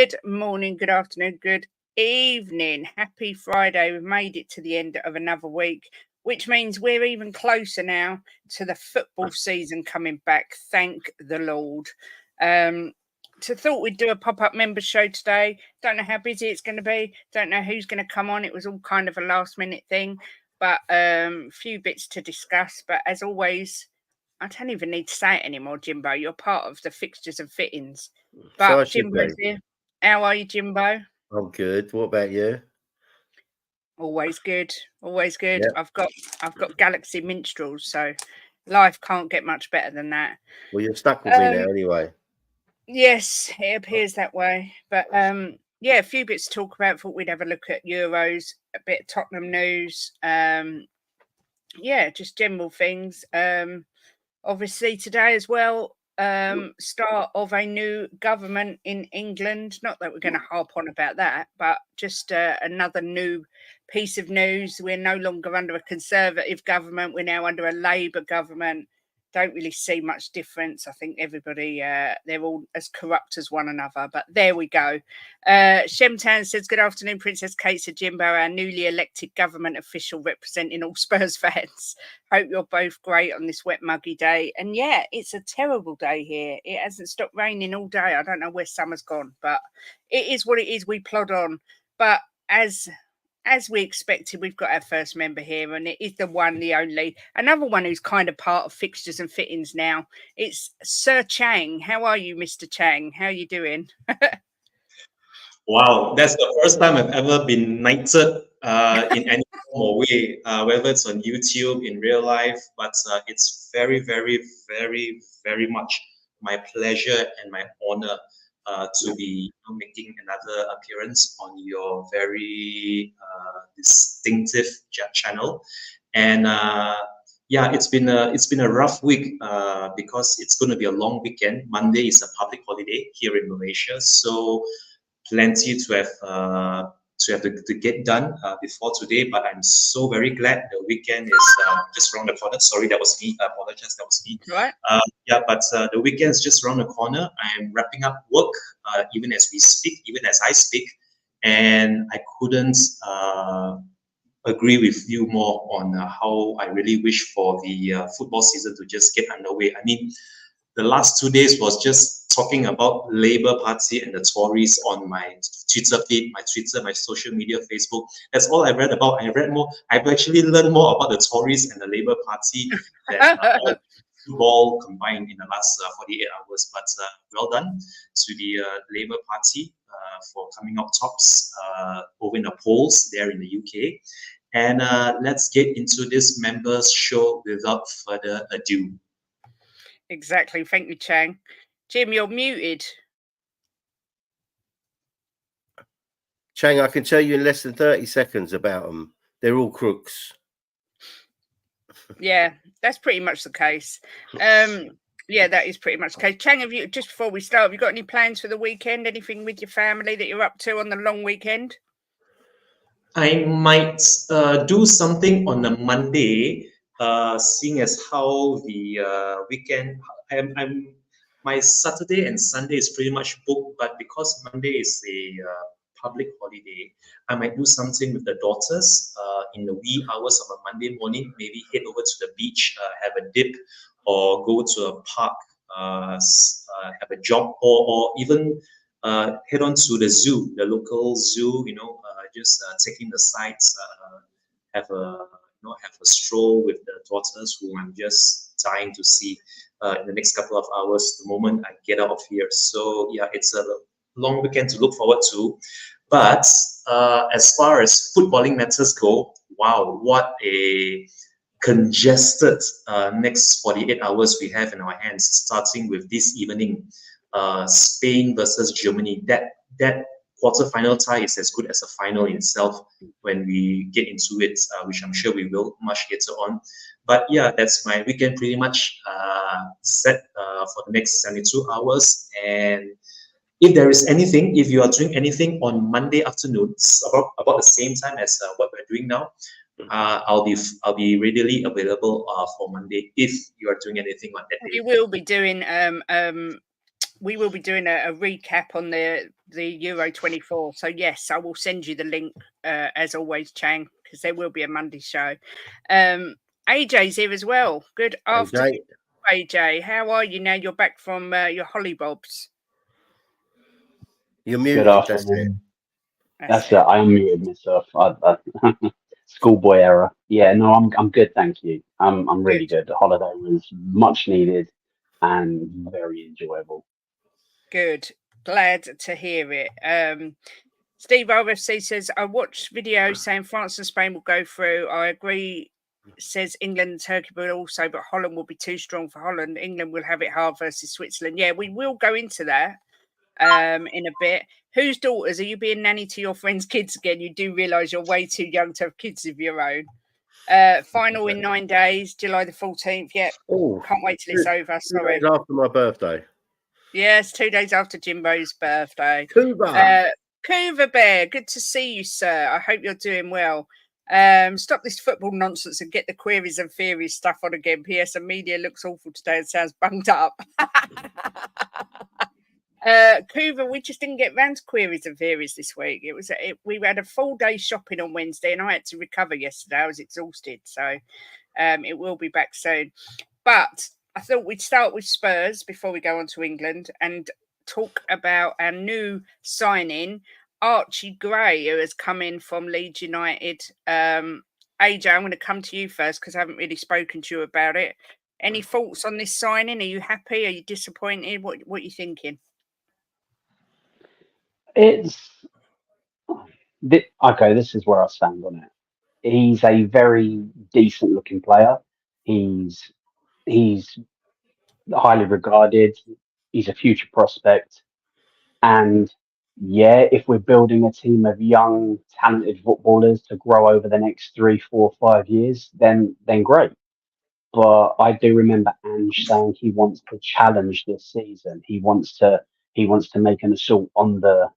Good morning, good afternoon, good evening. Happy Friday. We've made it to the end of another week, which means we're even closer now to the football season coming back. Thank the Lord. Thought we'd do a pop-up member show today. Don't know how busy it's going to be. Don't know who's going to come on. It was all kind of a last-minute thing, but a few bits to discuss. But as always, I don't even need to say it anymore, Jimbo. You're part of the fixtures and fittings. But Jimbo's here. How are you, Jimbo? I'm good. What about you? Always good. Always good. Yep. I've got Galaxy Minstrels, so life can't get much better than that. Well, you're stuck with me now anyway. Yes, it appears that way. But yeah, a few bits to talk about. Thought we'd have a look at Euros, a bit of Tottenham news. Yeah, just general things. Obviously today as well, start of a new government in England. Not that we're going to harp on about that, but just another new piece of news. We're no longer under a Conservative government. We're now under a Labour government. Don't really see much difference. I think everybody, they're all as corrupt as one another, but there we go. Shemtown says, good afternoon, Princess Kate, Sir Jimbo, our newly elected government official representing all Spurs fans. Hope you're both great on this wet, muggy day. And yeah, it's a terrible day here. It hasn't stopped raining all day. I don't know where summer's gone, but it is what it is. We plod on. But as we expected, we've got our first member here, and it is the one, the only, another one who's kind of part of fixtures and fittings now. It's Sir Chang. How are you, Mr. Chang? How are you doing? Wow, that's the first time I've ever been knighted in any form or way, whether it's on YouTube, in real life, but it's very, very, very, very much my pleasure and my honor to be making another appearance on your very distinctive channel. And yeah, it's been a rough week because it's going to be a long weekend. Monday is a public holiday here in Malaysia, so plenty to get done before today. But I'm so very glad the weekend is just around the corner. Sorry, that was me. I apologize, that was me. Right. Yeah, but the weekend is just around the corner. I'm wrapping up work even as we speak, even as I speak, and I couldn't agree with you more on how I really wish for the football season to just get underway. I mean, the last 2 days was just talking about Labour Party and the Tories on my Twitter feed, my Twitter, my social media, Facebook. That's all I read about. I've actually learned more about the Tories and the Labour Party than football combined in the last 48 hours. But well done to the Labour Party for coming out tops over in the polls there in the UK. And let's get into this members show without further ado. Exactly. Thank you, Chang. Jim, you're muted. Chang, I can tell you in less than 30 seconds about them. They're all crooks. Yeah, that's pretty much the case. Yeah, that is pretty much the case. Chang, have you, just before we start, have you got any plans for the weekend? Anything with your family that you're up to on the long weekend? I might do something on a Monday. Seeing as how the weekend, my Saturday and Sunday is pretty much booked, but because Monday is a public holiday, I might do something with the daughters in the wee hours of a Monday morning. Maybe head over to the beach, have a dip, or go to a park, have a jog, or even head on to the zoo, the local zoo. Just taking the sights, have a stroll with the daughters, who I'm just dying to see in the next couple of hours, the moment I get out of here. So yeah, it's a long weekend to look forward to. But as far as footballing matters go, wow, what a congested next 48 hours we have in our hands, starting with this evening, Spain versus Germany. That quarter-final tie is as good as a final in itself when we get into it, which I'm sure we will much later on. But yeah, that's my weekend pretty much set for the next 72 hours. And if there is anything, if you are doing anything on Monday afternoons about the same time as what we're doing now, I'll be readily available for Monday if you are doing anything on that day. We will be doing we will be doing a recap on the Euro 24. So yes, I will send you the link as always, Chang, because there will be a Monday show. AJ's here as well. Good afternoon, AJ. How are you now? You're back from your hollybobs. You're muted. Good afternoon. That's it. I unmuted myself. Schoolboy error. Yeah, no, I'm good, thank you. I'm really good. The holiday was much needed and very enjoyable. Good. Glad to hear it. Steve RFC says, I watched videos saying France and Spain will go through. I agree, says England and Turkey will also, but Holland will be too strong for Holland. England will have it hard versus Switzerland. Yeah, we will go into that in a bit. Whose daughters are you being nanny to your friends' kids again? You do realise you're way too young to have kids of your own. Final in 9 days, July the 14th. Yep. Oh, can't wait till it's over. Sorry. 2 days after my birthday. Yes, 2 days after Jimbo's birthday. Cuba. Cuba Bear, good to see you, sir. I hope you're doing well. Stop this football nonsense and get the queries and theories stuff on again. PS, the media looks awful today and sounds bunged up. Cuba, we just didn't get round to queries and theories this week. We had a full day shopping on Wednesday and I had to recover yesterday. I was exhausted, so it will be back soon. But I thought we'd start with Spurs before we go on to England and talk about our new signing, Archie Gray, who has come in from Leeds United. AJ, I'm going to come to you first because I haven't really spoken to you about it. Any thoughts on this signing? Are you happy? Are you disappointed? What are you thinking? Okay, this is where I stand on it. He's a very decent looking player. He's highly regarded. He's a future prospect. And yeah, if we're building a team of young, talented footballers to grow over the next 3, 4, 5 years, then great. But I do remember Ange saying he wants to challenge this season. He wants to make an assault on the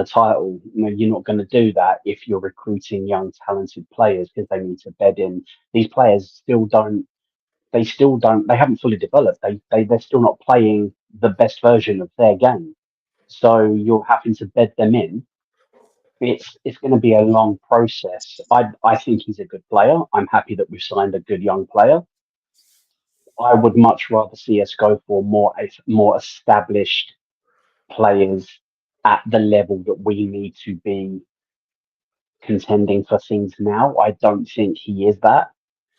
title. You know, you're not going to do that if you're recruiting young, talented players because they need to bed in. These players still don't. They haven't fully developed. They're still not playing the best version of their game. So you're having to bed them in. It's going to be a long process. I think he's a good player. I'm happy that we've signed a good young player. I would much rather see us go for more established players at the level that we need to be contending for things now. I don't think he is that.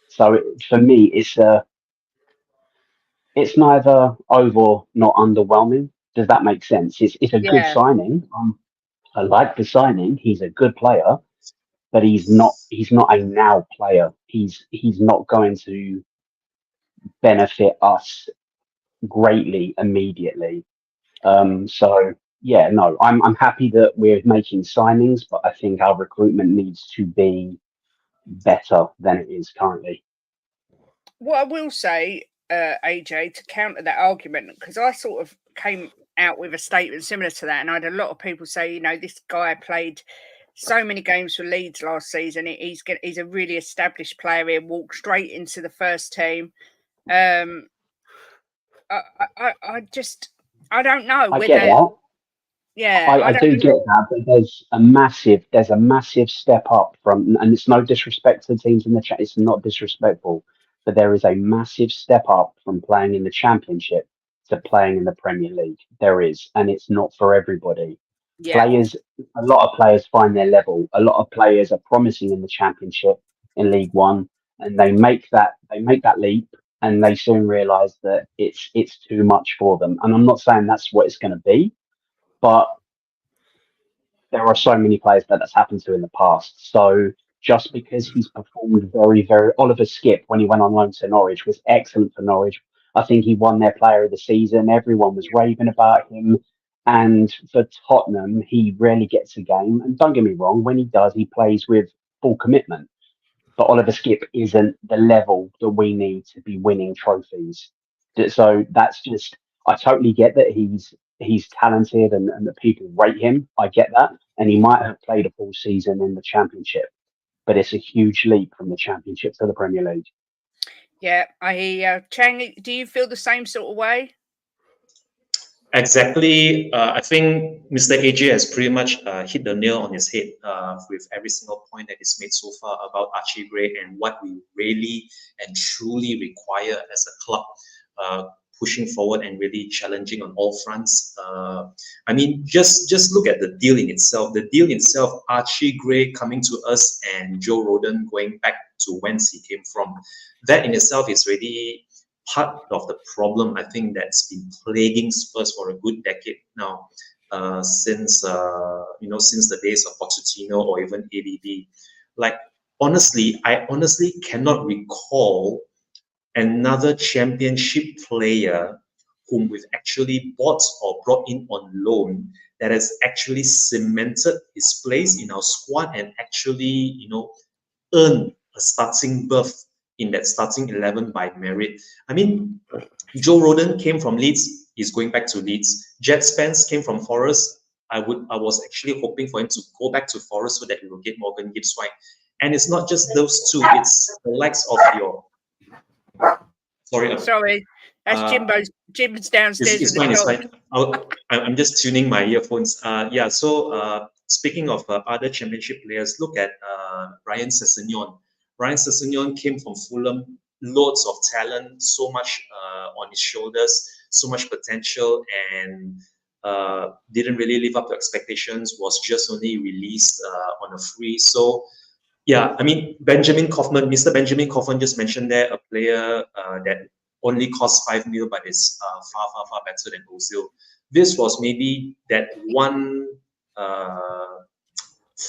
So for me, it's neither over nor underwhelming. Does that make sense? It's a good signing. I like the signing. He's a good player, but he's not a now player. He's not going to benefit us greatly immediately. So yeah, no, I'm happy that we're making signings, but I think our recruitment needs to be better than it is currently. What I will say, AJ, to counter that argument, because I sort of came out with a statement similar to that, and I had a lot of people say, you know, this guy played so many games for Leeds last season. He's a really established player. He walked straight into the first team. I don't know. I get that. Yeah, I do get that, but there's a massive step up from, and it's no disrespect to the teams in the chat. It's not disrespectful, but there is a massive step up from playing in the Championship to playing in the Premier League. There is, and it's not for everybody. Yeah. A lot of players find their level. A lot of players are promising in the Championship, in League One, and they make that leap, and they soon realise that it's too much for them. And I'm not saying that's what it's going to be. But there are so many players that's happened to in the past. So just because he's performed very, very... Oliver Skipp, when he went on loan to Norwich, was excellent for Norwich. I think he won their player of the season. Everyone was raving about him. And for Tottenham, he rarely gets a game. And don't get me wrong, when he does, he plays with full commitment. But Oliver Skipp isn't the level that we need to be winning trophies. So that's just... I totally get that he's talented and that people rate him. I get that. And he might have played a full season in the Championship, but it's a huge leap from the Championship to the Premier League. Yeah, I hear you. Chang, do you feel the same sort of way? Exactly. I think Mr. AJ has pretty much hit the nail on his head with every single point that is made so far about Archie Gray and what we really and truly require as a club, pushing forward and really challenging on all fronts. I mean, just look at the deal in itself. The deal itself, Archie Gray coming to us and Joe Rodon going back to whence he came from. That in itself is really part of the problem, I think, that's been plaguing Spurs for a good decade now, since since the days of Pochettino or even ABB. Like, honestly, I honestly cannot recall another championship player whom we've actually bought or brought in on loan that has actually cemented his place in our squad and actually, earned a starting berth in that starting 11 by merit. I mean, Joe Rodon came from Leeds. He's going back to Leeds. Jet Spence came from Forest. I was actually hoping for him to go back to Forest so that we will get Morgan Gibbs-White. And it's not just those two. It's the likes of your. Sorry, that's Jim's downstairs. It's fine. It's fine. I'm just tuning my earphones. So speaking of other championship players, look at Ryan Sessegnon. Ryan Sessegnon came from Fulham, loads of talent, so much on his shoulders, so much potential, and didn't really live up to expectations, was just only released on a free. So, yeah, I mean, Mr. Benjamin Kaufman just mentioned there, a player that only cost 5 mil, but is far better than Ozil. This was maybe that one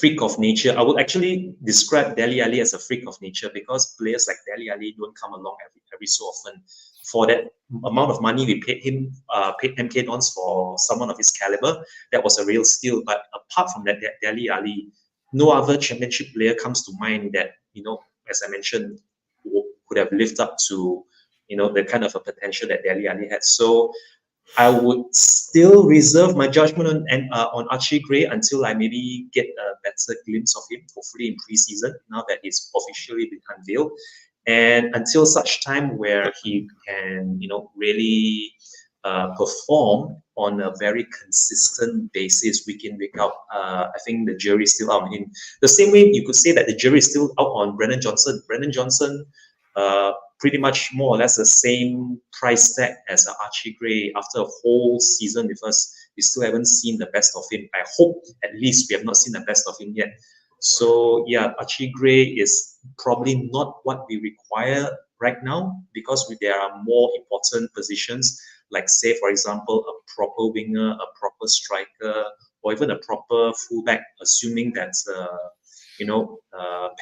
freak of nature. I would actually describe Dele Alli as a freak of nature because players like Dele Alli don't come along every so often. For that amount of money we paid him, paid MK Dons for someone of his caliber, that was a real steal. But apart from that, Dele Alli, no other championship player comes to mind that, as I mentioned, could have lived up to, the kind of a potential that Dele Alli had. So I would still reserve my judgment on Archie Gray until I maybe get a better glimpse of him, hopefully in pre-season, now that he's officially been unveiled. And until such time where he can, really perform on a very consistent basis, week in, week out, I think the jury is still out on him. The same way you could say that the jury is still out on Brennan Johnson. Brennan Johnson, pretty much more or less the same price tag as Archie Gray. After a whole season with us, we still haven't seen the best of him. I hope at least we have not seen the best of him yet. So yeah, Archie Gray is probably not what we require right now because there are more important positions, like say, for example, a proper winger, a proper striker, or even a proper fullback, assuming that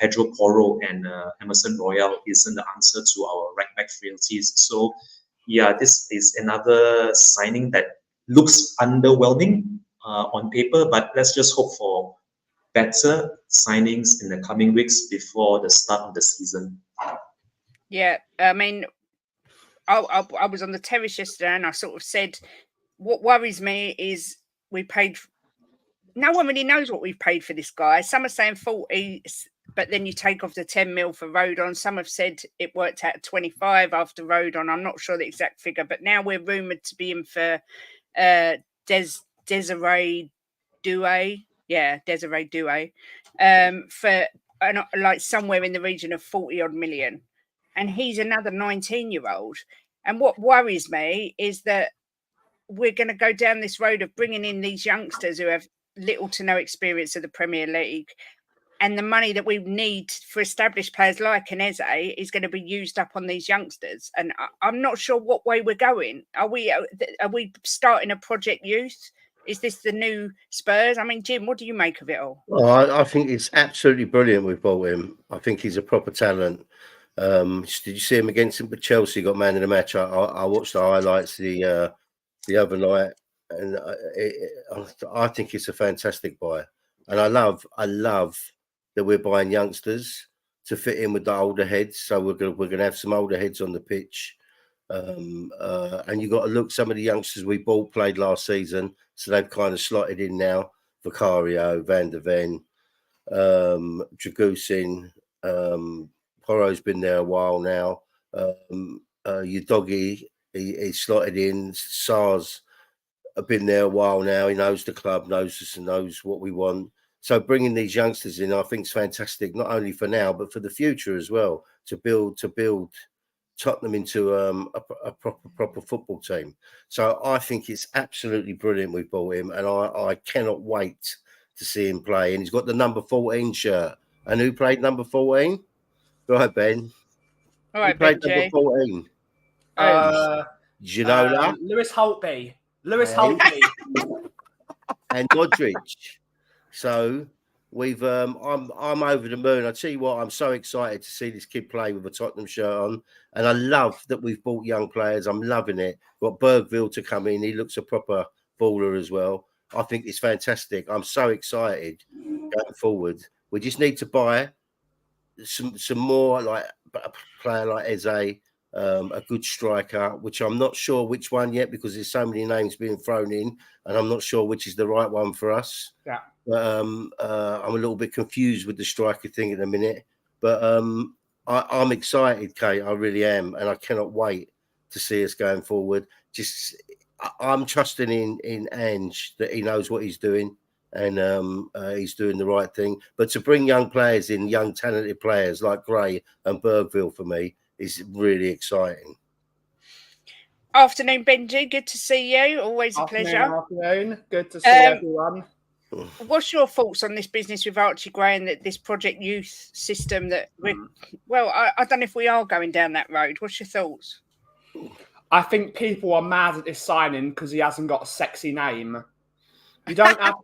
Pedro Porro and Emerson Royale isn't the answer to our right back frailties. So yeah, this is another signing that looks underwhelming on paper, but let's just hope for better signings in the coming weeks before the start of the season. Yeah, I mean, I was on the terrace yesterday and I sort of said, what worries me is we paid. No one really knows what we've paid for this guy. Some are saying 40, but then you take off the 10 mil for Rodon. Some have said it worked out at 25 after Rodon. I'm not sure the exact figure, but now we're rumoured to be in for Desiree Doué. Yeah, Desiree Doué. For like somewhere in the region of 40 odd million. And he's another 19-year-old. And what worries me is that we're going to go down this road of bringing in these youngsters who have little to no experience of the Premier League, and the money that we need for established players like an Eze is going to be used up on these youngsters. And I'm not sure what way we're going. Are we starting a project youth? Is this the new Spurs? I mean, Jim, what do you make of it all? Well, I think it's absolutely brilliant we've bought him. I think he's a proper talent. Did you see him against Chelsea? Got man of the match. I watched the highlights the other night, and I think it's a fantastic buy. And I love that we're buying youngsters to fit in with the older heads. So we're gonna have some older heads on the pitch. And you've got to look. Some of the youngsters we bought played last season, so they've kind of slotted in now. Vicario, Van der Ven, Dragusin, Porro's been there a while now. Your doggy, he's slotted in. SARS been there a while now. He knows the club, knows us, and knows what we want. So bringing these youngsters in, I think, is fantastic, not only for now but for the future as well. To build Tottenham into a proper football team. So I think it's absolutely brilliant we bought him, and I cannot wait to see him play. And he's got the number 14 shirt. And who played number 14? Go ahead, Ben. All right, Who played Benji. number 14? Did you know that? Lewis Holtby. Lewis Hey. Holtby. And Modric. So we've I'm over the moon. I tell you what, I'm so excited to see this kid play with a Tottenham shirt on, and I love that we've bought young players. I'm loving it. Got Bergville to come in. He looks a proper baller as well. I think it's fantastic. I'm so excited going forward. We just need to buy some more, like a player like Eze, a good striker, which I'm not sure which one yet because there's so many names being thrown in, and I'm not sure which is the right one for us. Yeah. But I'm a little bit confused with the striker thing at the minute. But I'm excited, Kate. I really am, and I cannot wait to see us going forward. I'm trusting in Ange that he knows what he's doing, and he's doing the right thing. But to bring young players in, young talented players like Gray and Bergville, for me, is really exciting. Afternoon, Benji. Good to see you. Always a pleasure. Afternoon. Good to see everyone. What's your thoughts on this business with Archie Gray and this Project Youth system that I don't know if we are going down that road. What's your thoughts? I think people are mad at this signing because he hasn't got a sexy name. You don't have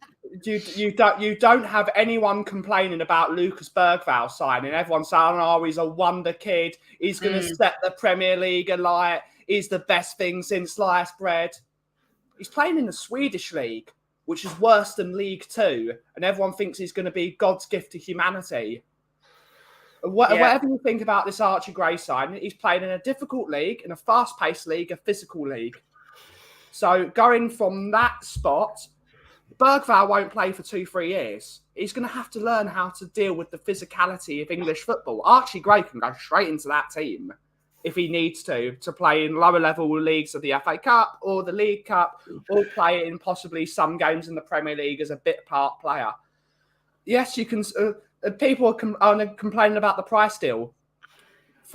you don't have anyone complaining about Lucas Bergvall signing. Everyone's saying, "Oh, he's a wonder kid. He's going to set the Premier League alight. He's the best thing since sliced bread." He's playing in the Swedish league, which is worse than League Two, and everyone thinks he's going to be God's gift to humanity. Whatever you think about this Archie Gray signing, he's playing in a difficult league, in a fast-paced league, a physical league. So going from that spot, Bergvall won't play for 2-3 years. He's going to have to learn how to deal with the physicality of English football. Archie Gray can go straight into that team if he needs to play in lower level leagues of the FA Cup or the League Cup, or play in possibly some games in the Premier League as a bit part player. Yes, you can. People are complaining about the price deal.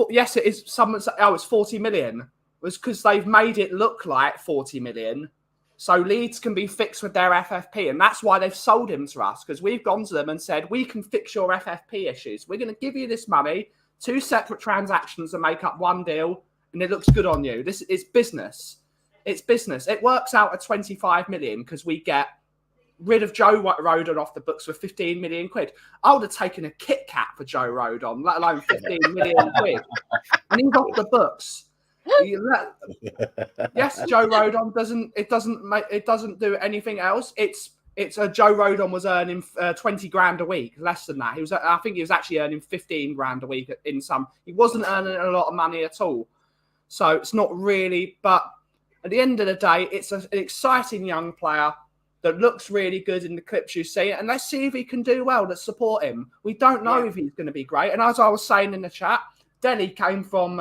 Yes, it is. Someone say, "Oh, it's 40 million." It was because they've made it look like 40 million. So Leeds can be fixed with their FFP, and that's why they've sold him to us, because we've gone to them and said, we can fix your FFP issues. We're going to give you this money, 2 separate transactions and make up one deal, and it looks good on you. This is business. It's business. It works out at 25 million because we get rid of Joe Rodon off the books for 15 million quid. I would have taken a Kit Kat for Joe Rodon, let alone 15 million quid. And he's off the books. Yes, Joe Rodon doesn't do anything else. It's Joe Rodon was earning 20 grand a week, less than that. I think he was actually earning 15 grand a week in some. He wasn't earning a lot of money at all. So it's not really, but at the end of the day, it's an exciting young player that looks really good in the clips you see, and let's see if he can do well. Let's support him. We don't know if he's going to be great. And as I was saying in the chat, Delhi came from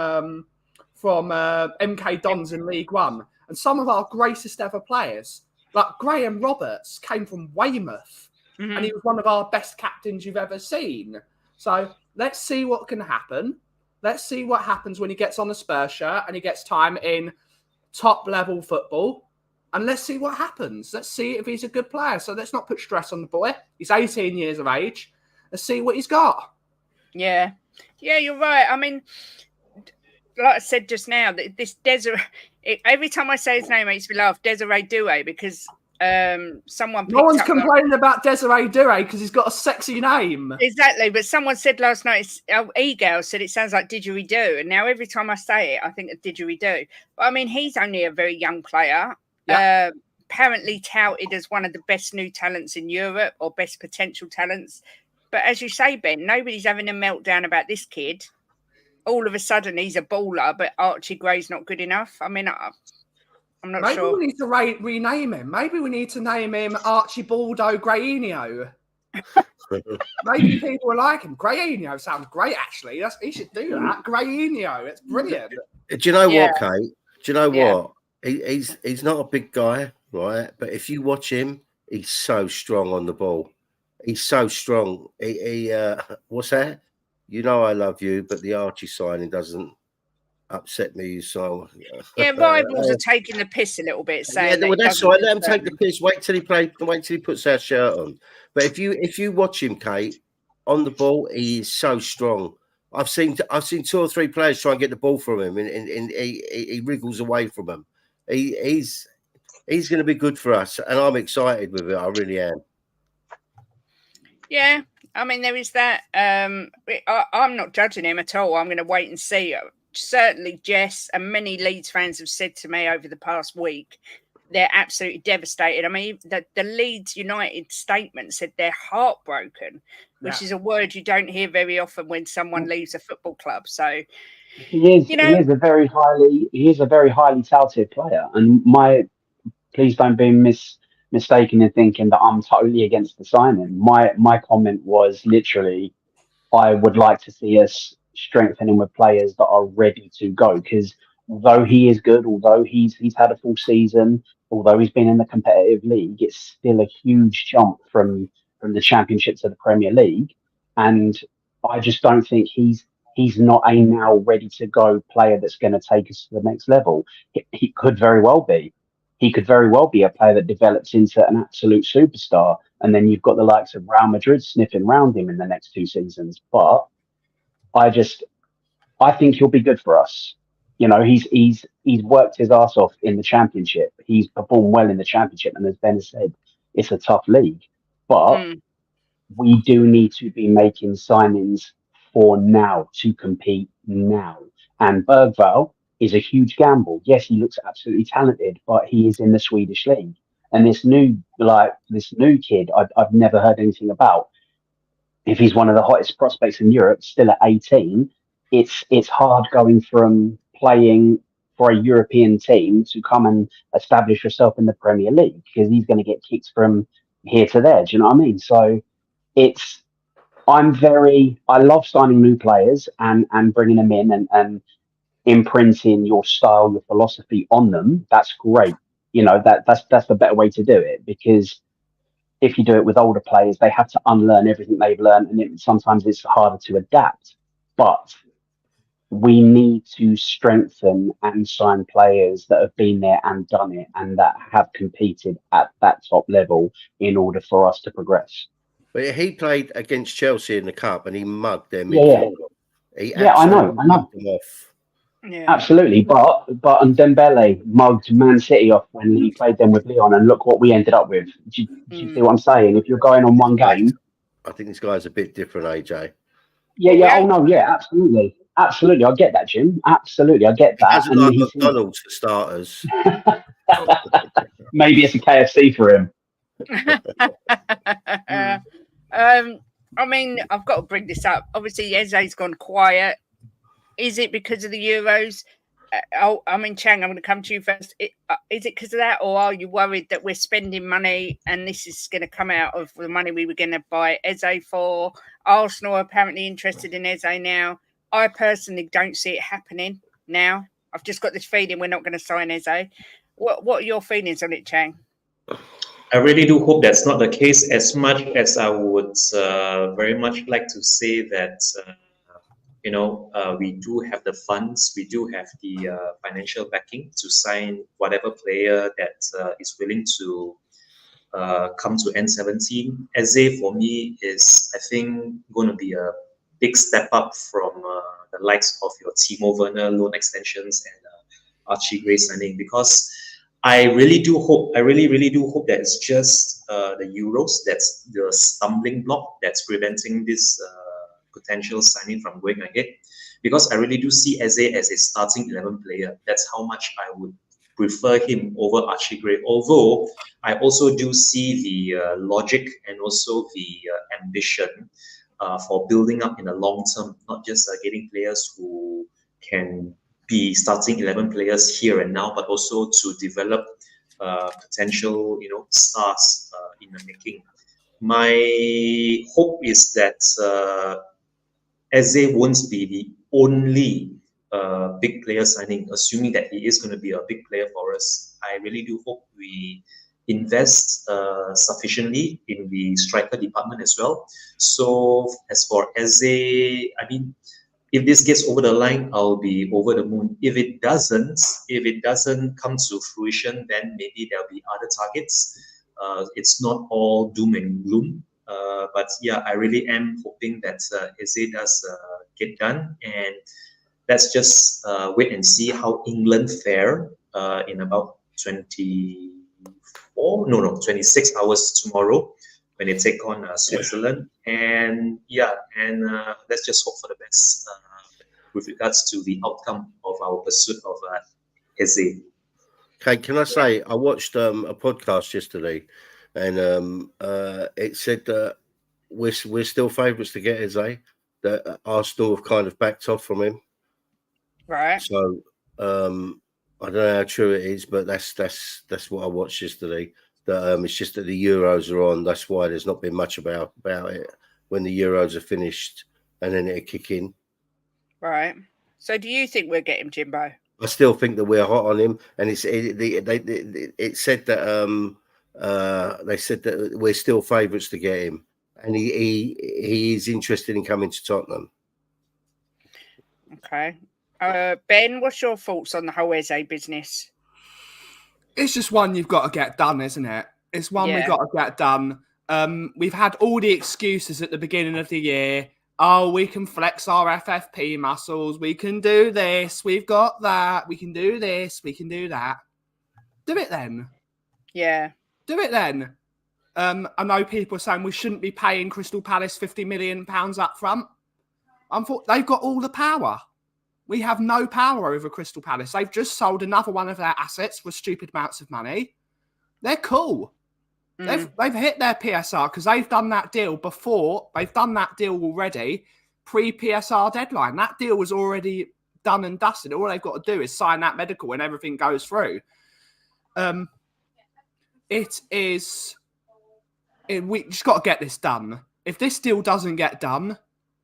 MK Dons in League One, and some of our greatest ever players, like Graham Roberts, came from Weymouth, and he was one of our best captains you've ever seen. So let's see what can happen. Let's see what happens when he gets on the Spurs shirt and he gets time in top level football. And let's see what happens. Let's see if he's a good player. So let's not put stress on the boy. He's 18 years of age. Let's see what he's got. Yeah. Yeah, you're right. I mean, like I said just now, this Desiree, every time I say his name, it makes me laugh. Desiree Doué, because someone. No one's complaining about Desiree Doué because he's got a sexy name. Exactly, but someone said last night, E-Girl said it sounds like didgeridoo, and now every time I say it, I think of didgeridoo. But I mean, he's only a very young player. Yeah. Apparently touted as one of the best new talents in Europe, or best potential talents. But as you say, Ben, nobody's having a meltdown about this kid. All of a sudden, he's a baller, but Archie Gray's not good enough. I mean, I'm not sure. Maybe we need to rename him. Maybe we need to name him Archibaldo Grayinho. Maybe people will like him. Grayinho sounds great, actually. He should do that. Grayinho, it's brilliant. Do you know what, Kate? Do you know what? He's not a big guy. right? But if you watch him, he's so strong on the ball. He's so strong. What's that? You know I love you, but the Archie signing doesn't upset me. So Yeah, rivals are taking the piss a little bit, yeah, saying that well, he that's doesn't all right. Let him deserve take the them. piss. Wait till he puts our shirt on. But if you watch him, Kate, on the ball, he is so strong. I've seen 2 or 3 players try and get the ball from him, and he wriggles away from them. He's going to be good for us, and I'm excited with it. I really am. Yeah, I mean, there is that. I'm not judging him at all. I'm going to wait and see. Certainly, Jess and many Leeds fans have said to me over the past week, they're absolutely devastated. I mean, the Leeds United statement said they're heartbroken, which is a word you don't hear very often when someone leaves a football club. So, He is. you know, He is a very highly touted player, and please don't be mistaken in thinking that I'm totally against the signing. My comment was literally, I would like to see us strengthening with players that are ready to go. Because although he is good, although he's had a full season, although he's been in the competitive league, it's still a huge jump from the Championship to the Premier League. And I just don't think he's not a now ready to go player that's going to take us to the next level. He could very well be. He could very well be a player that develops into an absolute superstar, and then you've got the likes of Real Madrid sniffing round him in the next 2 seasons. But I think he'll be good for us. You know, he's worked his ass off in the Championship. He's performed well in the Championship, and as Ben said, it's a tough league. But we do need to be making signings for now to compete now. And Bergvall is a huge gamble. Yes, he looks absolutely talented, but he is in the Swedish league. And this new kid, I've never heard anything about. If he's one of the hottest prospects in Europe, still at 18, it's hard going from playing for a European team to come and establish yourself in the Premier League, because he's going to get kicked from here to there. Do you know what I mean? So I love signing new players and bringing them in and imprinting your style, your philosophy on them. That's great. You know, that's the better way to do it, because if you do it with older players, they have to unlearn everything they've learned, and sometimes it's harder to adapt. But we need to strengthen and sign players that have been there and done it, and that have competed at that top level in order for us to progress. But he played against Chelsea in the cup, and he mugged their Yeah, midfield. I know. Mugged them off. yeah. Absolutely, but Dembele mugged Man City off when he played them with Leon, and look what we ended up with. Do you see what I'm saying? If you're going on one game, I think this guy's a bit different, AJ. Yeah. Oh no, yeah, absolutely. I get that, Jim. Absolutely, I get that. He doesn't like McDonald's for starters. Maybe it's a KFC for him. I mean, I've got to bring this up. Obviously, Eze's gone quiet. Is it because of the Euros? I mean, Chang, I'm going to come to you first. Is it because of that, or are you worried that we're spending money and this is going to come out of the money we were going to buy Eze for? Arsenal are apparently interested in Eze now. I personally don't see it happening now. I've just got this feeling we're not going to sign Eze. What are your feelings on it, Chang? I really do hope that's not the case, as much as I would very much like to say that we do have the funds, we do have the financial backing to sign whatever player that is willing to come to N17. Eze for me is, I think, going to be a big step up from the likes of your Timo Werner loan extensions and Archie Gray signing, because I really do hope that it's just the Euros that's the stumbling block that's preventing this potential signing from going ahead, because I really do see Eze as a starting 11 player. That's how much I would prefer him over Archie Gray, although I also do see the logic and also the ambition for building up in the long term, not just getting players who can be starting 11 players here and now, but also to develop potential, stars in the making. My hope is that Eze won't be the only big player signing, assuming that he is going to be a big player for us. I really do hope we invest sufficiently in the striker department as well. So as for Eze, I mean, if this gets over the line, I'll be over the moon. If it doesn't come to fruition, then maybe there'll be other targets. It's not all doom and gloom. But yeah, I really am hoping that Eze does get done, and let's just wait and see how England fare in about 26 hours tomorrow when they take on Switzerland. And yeah, and let's just hope for the best with regards to the outcome of our pursuit of Eze. Okay, can I say I watched a podcast yesterday, and it said that we're still favourites to get Eze. That Arsenal have kind of backed off from him. Right. So I don't know how true it is, but that's what I watched yesterday. That it's just that the Euros are on. That's why there's not been much about it. When the Euros are finished, and then it'll kick in. Right. So do you think we'll get him, Jimbo? I still think that we're hot on him, and it said that they said that we're still favourites to get him, and he is interested in coming to Tottenham. Okay. Ben, what's your thoughts on the whole Eze business? It's just one you've got to get done, isn't it? It's one we've got to get done. We've had all the excuses at the beginning of the year. Oh, we can flex our FFP muscles. We can do this. We've got that. We can do this. We can do that. Do it then. Yeah. Do it then. I know people are saying we shouldn't be paying Crystal Palace £50 million up front. They've got all the power. We have no power over Crystal Palace. They've just sold another one of their assets for stupid amounts of money. They're cool. They've hit their PSR because they've done that deal before. They've done that deal already pre-PSR deadline. That deal was already done and dusted. All they've got to do is sign that medical and everything goes through. We just got to get this done. If this deal doesn't get done,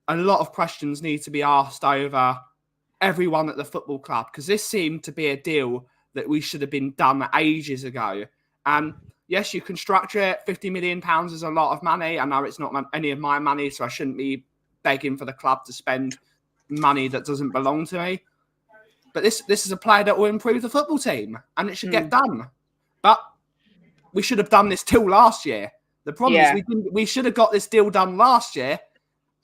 a lot of questions need to be asked over everyone at the football club, because this seemed to be a deal that we should have been done ages ago. And yes, you can structure it. £50 million is a lot of money. I know it's not any of my money, so I shouldn't be begging for the club to spend money that doesn't belong to me. But this is a player that will improve the football team, and it should get done. But we should have done this deal last year. The problem is we should have got this deal done last year.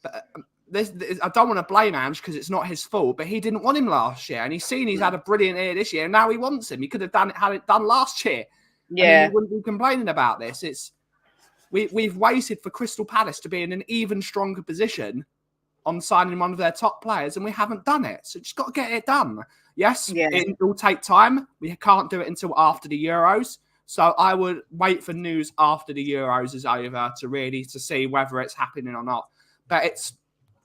But I don't want to blame Ange because it's not his fault, but he didn't want him last year, and he's had a brilliant year this year, and now he wants him. He could have had it done last year. Yeah, we wouldn't be complaining about this. We've waited for Crystal Palace to be in an even stronger position on signing one of their top players, and we haven't done it. So just got to get it done. Yes, it will take time. We can't do it until after the Euros. So I would wait for news after the Euros is over to see whether it's happening or not. But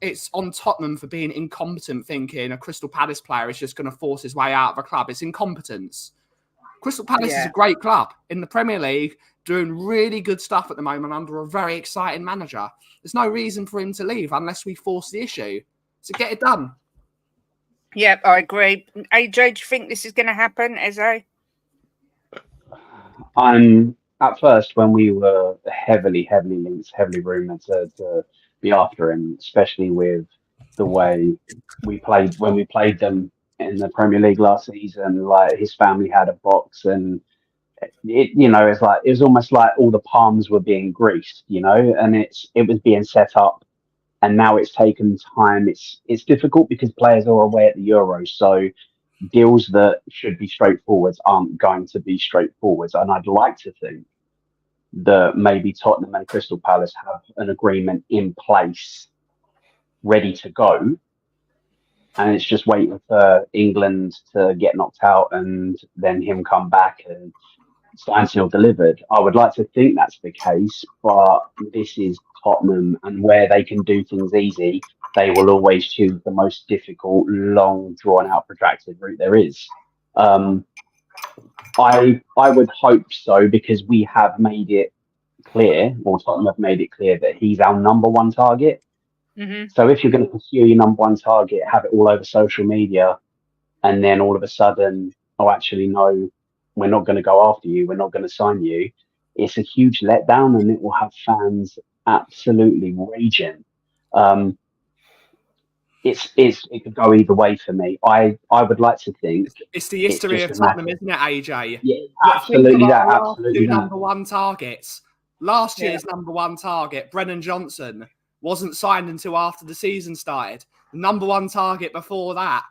it's on Tottenham for being incompetent, thinking a Crystal Palace player is just going to force his way out of a club. It's incompetence. Crystal Palace is a great club in the Premier League, doing really good stuff at the moment under a very exciting manager. There's no reason for him to leave unless we force the issue. So get it done. Yeah, I agree. AJ, do you think this is going to happen, Eze? At first, when we were heavily linked, heavily rumoured to be after him, especially with the way we played when we played them in the Premier League last season, like his family had a box, and it's like it was almost like all the palms were being greased, and it was being set up, and now it's taken time. It's difficult because players are away at the Euros, so deals that should be straightforward aren't going to be straightforward. And I'd like to think that maybe Tottenham and Crystal Palace have an agreement in place ready to go, and it's just waiting for England to get knocked out and then him come back and signed, sealed, delivered. I would like to think that's the case, but this is Tottenham, and where they can do things easy, they will always choose the most difficult, long, drawn-out, protracted route there is. I would hope so, because we have made it clear, or Tottenham have made it clear, that he's our number one target. Mm-hmm. So if you're going to pursue your number one target, have it all over social media, and then all of a sudden, oh, actually, no, we're not going to go after you. We're not going to sign you. It's a huge letdown, and it will have fans absolutely raging. It could go either way for me. I would like to think it's the history of Tottenham, isn't it, AJ? Yeah, Think absolutely about that. our Absolutely two that. number one targets. Last year's number one target, Brennan Johnson, wasn't signed until after the season started. The number one target before that,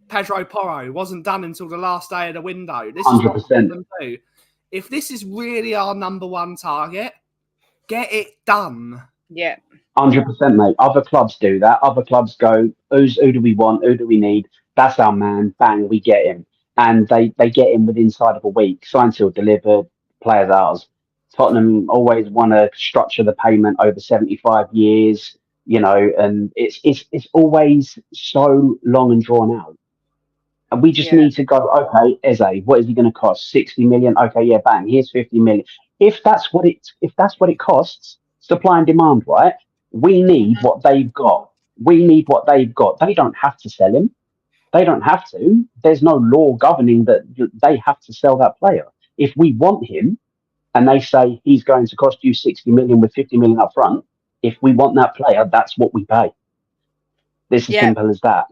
Pedro Porro, wasn't done until the last day of the window. This is what 100%. Tottenham do. If this is really our number one target, get it done. Yeah. 100%, mate. Other clubs do that. Other clubs go, who do we want? Who do we need? That's our man. Bang, we get him. And they get him within inside of a week. Signed, sealed, delivered, players ours. Tottenham always want to structure the payment over 75 years, you know, and it's always so long and drawn out. And we just need to go, okay, Eze, what is he going to cost? 60 million? Okay, yeah, bang, here's 50 million. If that's what it costs, supply and demand, right? We need what they've got. We need what they've got. They don't have to sell him. They don't have to. There's no law governing that they have to sell that player. If we want him and they say he's going to cost you 60 million with 50 million up front, if we want that player, that's what we pay. It's as simple as that.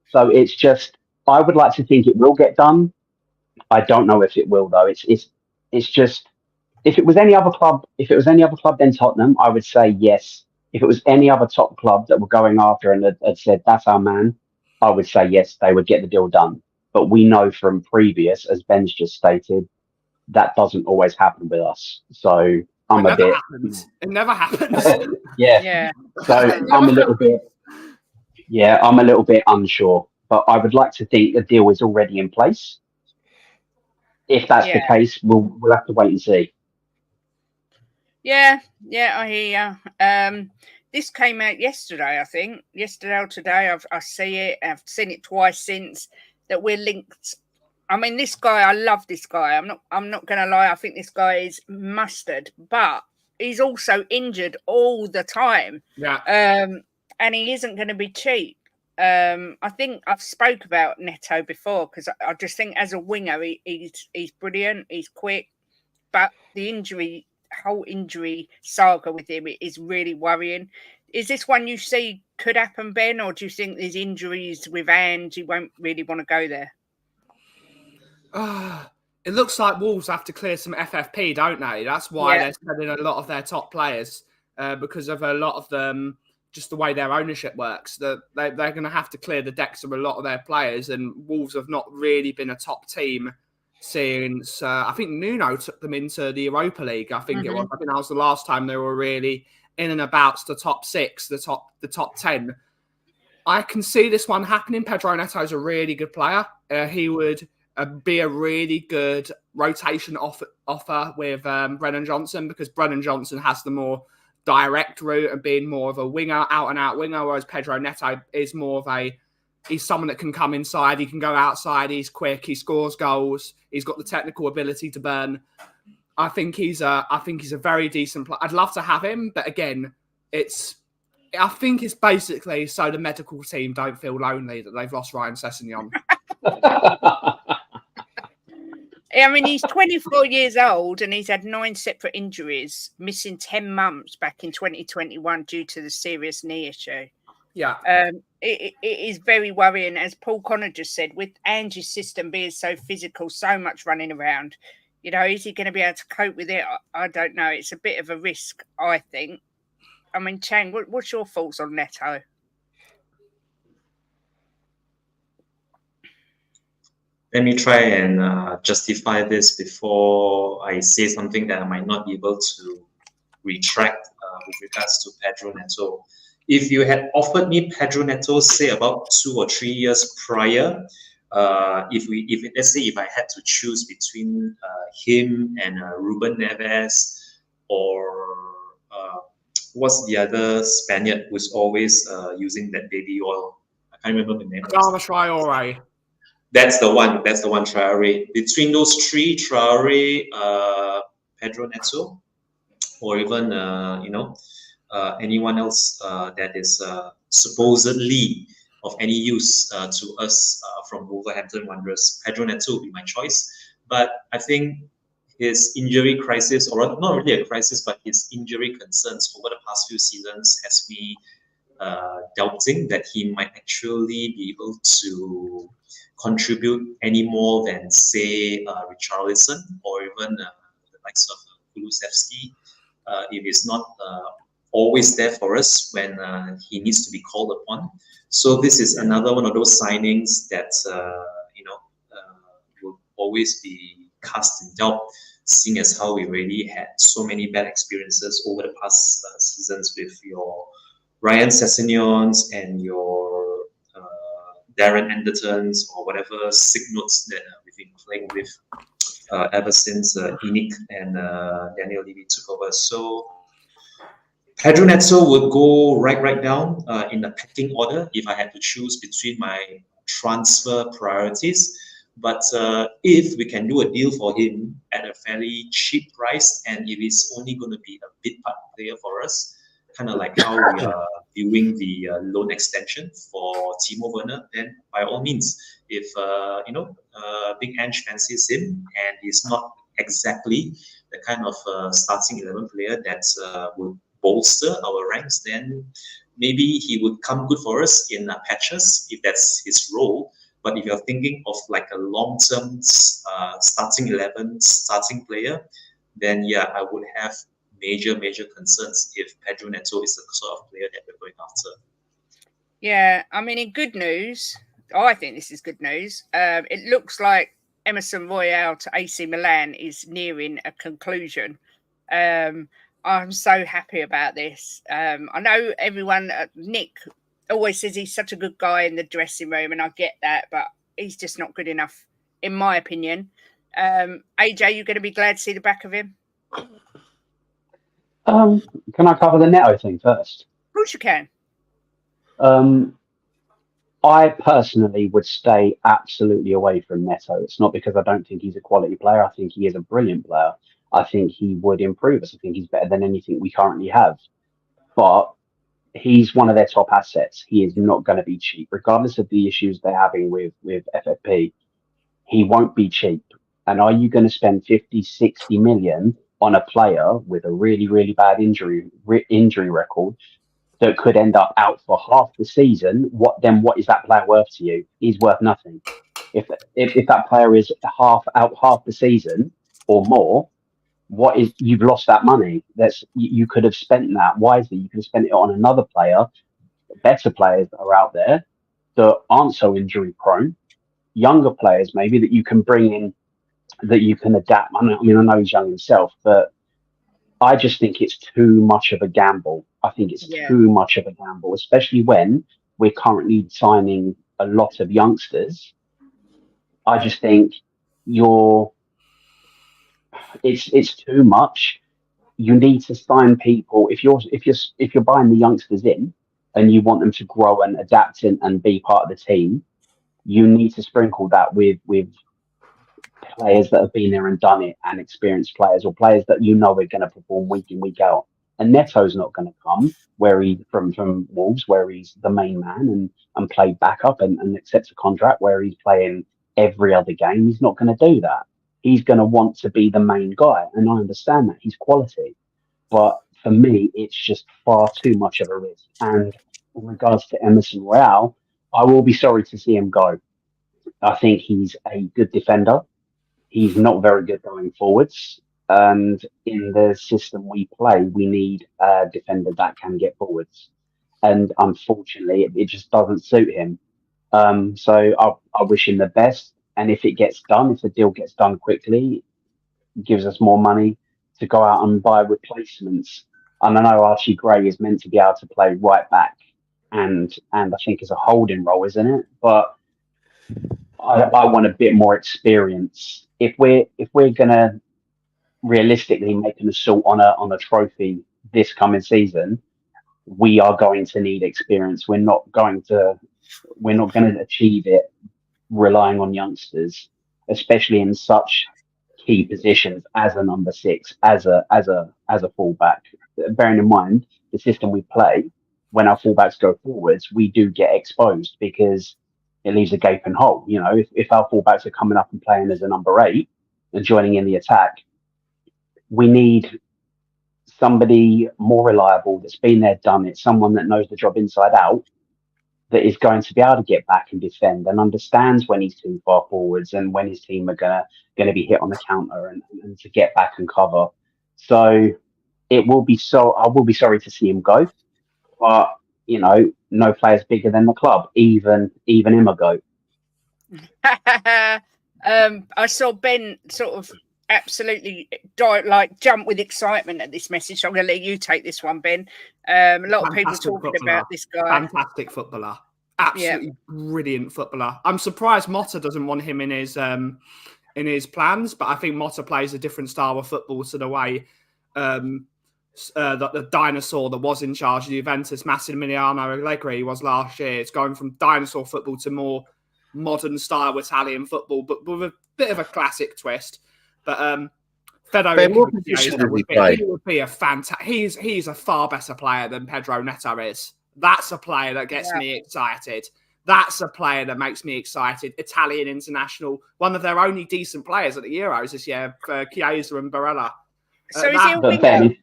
So it's just, I would like to think it will get done. I don't know if it will though. It's just, if it was any other club than Tottenham, I would say yes. If it was any other top club that were going after and had said, that's our man, I would say yes, they would get the deal done. But we know from previous, as Ben's just stated, that doesn't always happen with us. So I'm a bit... It never happens. Yeah. So I'm a little bit unsure. But I would like to think the deal is already in place. If that's the case, we'll have to wait and see. Yeah, I hear you. This came out yesterday, I think. Yesterday or today, I see it. I've seen it twice since that we're linked. I mean, this guy, I love this guy. I'm not going to lie. I think this guy is mustard, but he's also injured all the time. Yeah. And he isn't going to be cheap. I think I've spoke about Neto before because I just think as a winger, he's brilliant. He's quick, but the whole injury saga with him is really worrying. Is this one you see could happen, Ben, or do you think there's injuries with hands you won't really want to go there? It looks like Wolves have to clear some FFP, don't they? That's why they're selling a lot of their top players because of a lot of them, just the way their ownership works. They're going to have to clear the decks of a lot of their players, and Wolves have not really been a top team since I think Nuno took them into the Europa League. I think it was. I think that was the last time they were really in and about the top 6, the top 10. I can see this one happening. Pedro Neto is a really good player. He would be a really good rotation offer with Brennan Johnson, because Brennan Johnson has the more direct route and being more of a winger, out and out winger, whereas Pedro Neto is more of he's someone that can come inside, he can go outside, he's quick, he scores goals, he's got the technical ability to burn. I think he's a very decent player. I'd love to have him, but again, I think it's basically so the medical team don't feel lonely that they've lost Ryan Sessegnon. I mean, he's 24 years old and he's had 9 separate injuries, missing 10 months back in 2021 due to the serious knee issue. Yeah. It is very worrying, as Paul Connor just said, with Angie's system being so physical, so much running around. You know, is he going to be able to cope with it? I don't know. It's a bit of a risk, I think. I mean, Chang, what's your thoughts on Neto? Let me try and justify this before I say something that I might not be able to retract with regards to Pedro Neto. If you had offered me Pedro Neto, say about 2 or 3 years prior, let's say if I had to choose between him and Ruben Neves, or what's the other Spaniard who's always using that baby oil? I can't remember the name. Traore. That's the one, Traore. Between those 3, Traore, Pedro Neto, or even, anyone else that is supposedly of any use to us from Wolverhampton Wanderers. Pedro Neto would be my choice, but I think his injury crisis, or not really a crisis, but his injury concerns over the past few seasons has me doubting that he might actually be able to contribute any more than, say, Richarlison or even the likes of Kulusevski. If he's not always there for us when he needs to be called upon. So this is another one of those signings that will always be cast in doubt, seeing as how we already had so many bad experiences over the past seasons with your Ryan Sessegnon and your Darren Andertons or whatever signals that we've been playing with ever since Enoch and Daniel Levy took over. So Pedro Neto would go right down in the pecking order if I had to choose between my transfer priorities. But if we can do a deal for him at a fairly cheap price, and if he's only going to be a bit part player for us, kind of like how we are viewing the loan extension for Timo Werner, then by all means, if Big Ange fancies him and he's not exactly the kind of starting 11 player that will bolster our ranks, then maybe he would come good for us in patches if that's his role. But if you're thinking of like a long-term starting 11 starting player, then yeah, I would have major concerns if Pedro Neto is the sort of player that we're going after. Yeah, I mean, in good news, I think this is good news. It looks like Emerson Royale to AC Milan is nearing a conclusion. I'm so happy about this. I know everyone, Nick always says he's such a good guy in the dressing room, and I get that, but he's just not good enough, in my opinion. AJ, you're going to be glad to see the back of him? Can I cover the Neto thing first? Of course you can. I personally would stay absolutely away from Neto. It's not because I don't think he's a quality player. I think he is a brilliant player. I think he would improve us. I think he's better than anything we currently have. But he's one of their top assets. He is not going to be cheap, regardless of the issues they're having with FFP. He won't be cheap. And are you going to spend 50, 60 million on a player with a really, really bad injury record that could end up out for half the season? What is that player worth to you? He's worth nothing. If that player is half the season or more, you've lost that money. You could have spent that wisely. You could have spent it on another player, better players that are out there that aren't so injury prone, younger players maybe that you can bring in, that you can adapt. I mean, I know he's young himself, but I just think it's too much of a gamble. I think it's too much of a gamble, especially when we're currently signing a lot of youngsters. I just think it's too much. You need to sign people. If you're buying the youngsters in and you want them to grow and adapt and be part of the team, you need to sprinkle that with players that have been there and done it, and experienced players, or players that you know are going to perform week in, week out. And Neto's not going to come from Wolves, where he's the main man and play backup and accepts a contract where he's playing every other game. He's not going to do that. He's going to want to be the main guy, and I understand that. He's quality. But for me, it's just far too much of a risk. And in regards to Emerson Royale, I will be sorry to see him go. I think he's a good defender. He's not very good going forwards. And in the system we play, we need a defender that can get forwards. And unfortunately, it just doesn't suit him. So I wish him the best. And if it gets done, if the deal gets done quickly, it gives us more money to go out and buy replacements. And I know Archie Gray is meant to be able to play right back, and I think it's a holding role, isn't it? But I want a bit more experience. If we're gonna realistically make an assault on a trophy this coming season, we are going to need experience. We're not going to achieve it relying on youngsters, especially in such key positions as a number 6, as a fullback. Bearing in mind the system we play, when our fullbacks go forwards, we do get exposed because it leaves a gaping hole. You know, if our fullbacks are coming up and playing as a number 8 and joining in the attack, we need somebody more reliable that's been there, done it, someone that knows the job inside out, that is going to be able to get back and defend and understands when he's too far forwards and when his team are gonna be hit on the counter and to get back and cover. So I will be sorry to see him go, but you know, no player's bigger than the club, even him a go. I saw Ben sort of absolutely jump with excitement at this message. I'm going to let you take this one, Ben. A lot of people talking about this guy. Fantastic footballer. Absolutely brilliant footballer. I'm surprised Motta doesn't want him in his plans, but I think Motta plays a different style of football to the way that the dinosaur that was in charge of Juventus, Massimiliano Allegri, was last year. It's going from dinosaur football to more modern style Italian football, but with a bit of a classic twist. But Federico would be a fantastic. He's a far better player than Pedro Neto is. That's a player that gets me excited. That's a player that makes me excited. Italian international, one of their only decent players at the Euros this year, Chiesa and Barella. So is he a winger? Ben,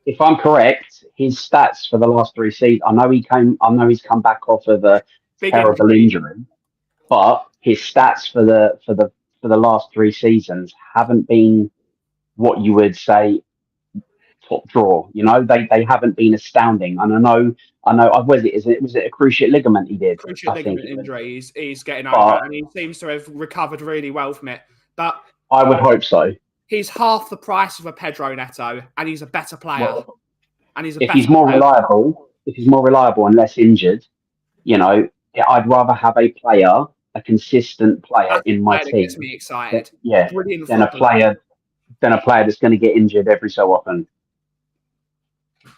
if I'm correct, his stats for the last 3 seasons, I know he's come back off of a terrible injury, but his stats for the last 3 seasons haven't been what you would say top draw. You know, they haven't been astounding. And I know. Was it a cruciate ligament he did? Cruciate ligament injury. He's getting over, and he seems to have recovered really well from it. But I would hope so. He's half the price of a Pedro Neto, and he's a better player. Well, and if he's more reliable and less injured, you know, I'd rather have a consistent player in my team. That gets me excited. Brilliant than a player that's going to get injured every so often.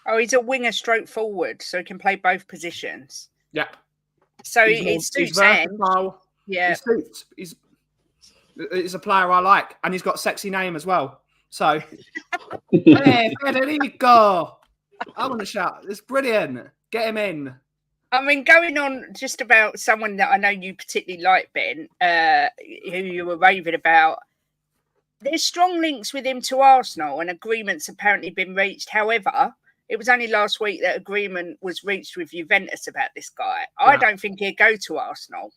Oh, he's a winger stroke forward, so he can play both positions. Yeah. So it suits him. Yeah. He's a player I like, and he's got a sexy name as well. So, hey, Federico! I want to shout. It's brilliant. Get him in. I mean, going on just about someone that I know you particularly like, Ben, who you were raving about. There's strong links with him to Arsenal, and agreements apparently been reached. However, it was only last week that agreement was reached with Juventus about this guy. Yeah. I don't think he'll go to Arsenal.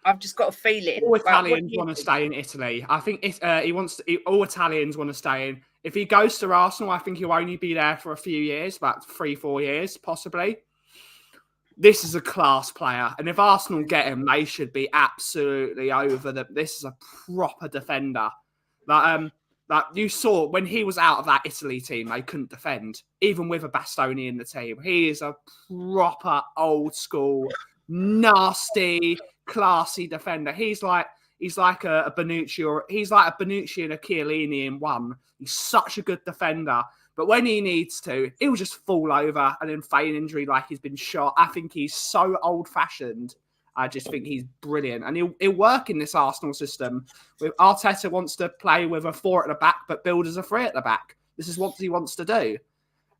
I've just got a feeling. All Italians want to stay in Italy. I think all Italians want to stay in. If he goes to Arsenal, I think he'll only be there for a few years, about 3-4 years, possibly. This is a class player. And if Arsenal get him, they should be absolutely over them. This is a proper defender. Like you saw when he was out of that Italy team, they couldn't defend, even with a Bastoni in the team. He is a proper old school, nasty, classy defender. He's like a Bonucci, or he's like a Bonucci and a Chiellini in one. He's such a good defender, but when he needs to, he'll just fall over and then feign injury like he's been shot. I think he's so old-fashioned. I just think he's brilliant, and he'll work in this Arsenal system. Arteta wants to play with a 4 at the back, but build as a 3 at the back. This is what he wants to do,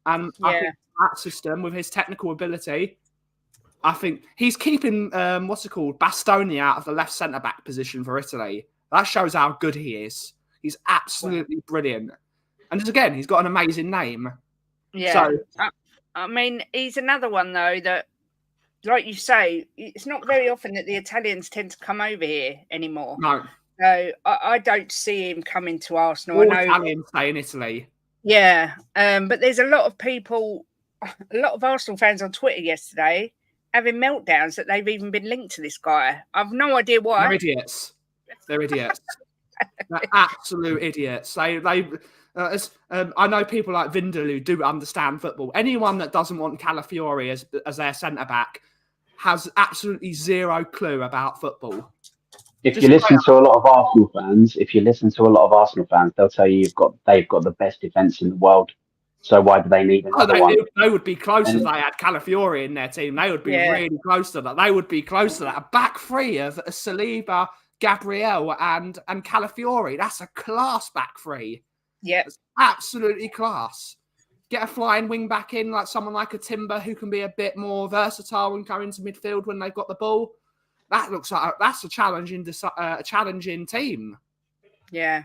and I think that system with his technical ability, I think he's keeping Bastoni out of the left centre back position for Italy. That shows how good he is. He's absolutely brilliant, and again, he's got an amazing name. Yeah, so, I mean, he's another one though that. Like you say, it's not very often that the Italians tend to come over here anymore. No. So I don't see him coming to Arsenal. All Italians stay in Italy. Yeah. But there's a lot of people, a lot of Arsenal fans on Twitter yesterday having meltdowns that they've even been linked to this guy. I've no idea why. They're idiots. They're absolute idiots. I know people like Vindaloo do understand football. Anyone that doesn't want Calafiori as their centre-back has absolutely zero clue about football. If you listen to a lot of Arsenal fans, they'll tell you they've got the best defence in the world. So why do they need another one? They would be close if they had Calafiori in their team. They would be really close to that. They would be close to that. A back 3 of Saliba, Gabriel, and Calafiori. That's a class back 3. Yeah, absolutely class. Get a flying wing back in, like someone like a Timber who can be a bit more versatile and go into midfield when they've got the ball. That looks like that's a challenging team. Yeah.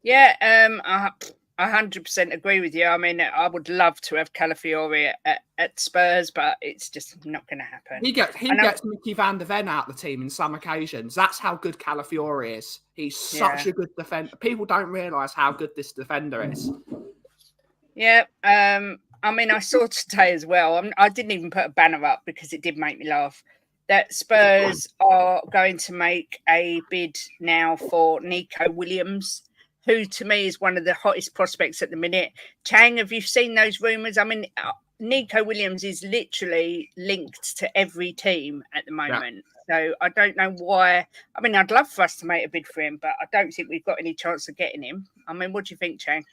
I 100% agree with you. I mean, I would love to have Calafiori at Spurs, but it's just not going to happen. He gets Mickey van der Ven out of the team in some occasions. That's how good Calafiori is. He's such a good defender. People don't realise how good this defender is. Yeah. I mean, I saw today as well. I didn't even put a banner up because it did make me laugh. That Spurs are going to make a bid now for Nico Williams, who to me is one of the hottest prospects at the minute. Chang, have you seen those rumours? I mean, Nico Williams is literally linked to every team at the moment. Yeah. So I don't know why. I mean, I'd love for us to make a bid for him, but I don't think we've got any chance of getting him. I mean, what do you think, Chang?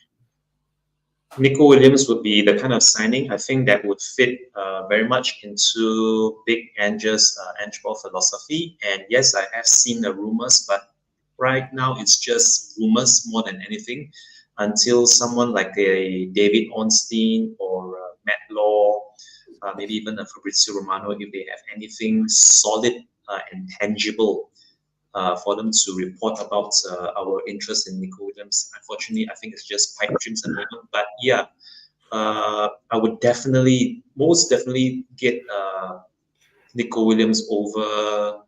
Nico Williams would be the kind of signing I think that would fit very much into Big Ange's Angeball philosophy. And yes, I have seen the rumors, but right now it's just rumors more than anything until someone like a David Ornstein or Matt Law, maybe even a Fabrizio Romano, if they have anything solid and tangible for them to report about our interest in Nico Williams. Unfortunately, I think it's just pipe dreams at the moment. But yeah, I would most definitely get Nico Williams over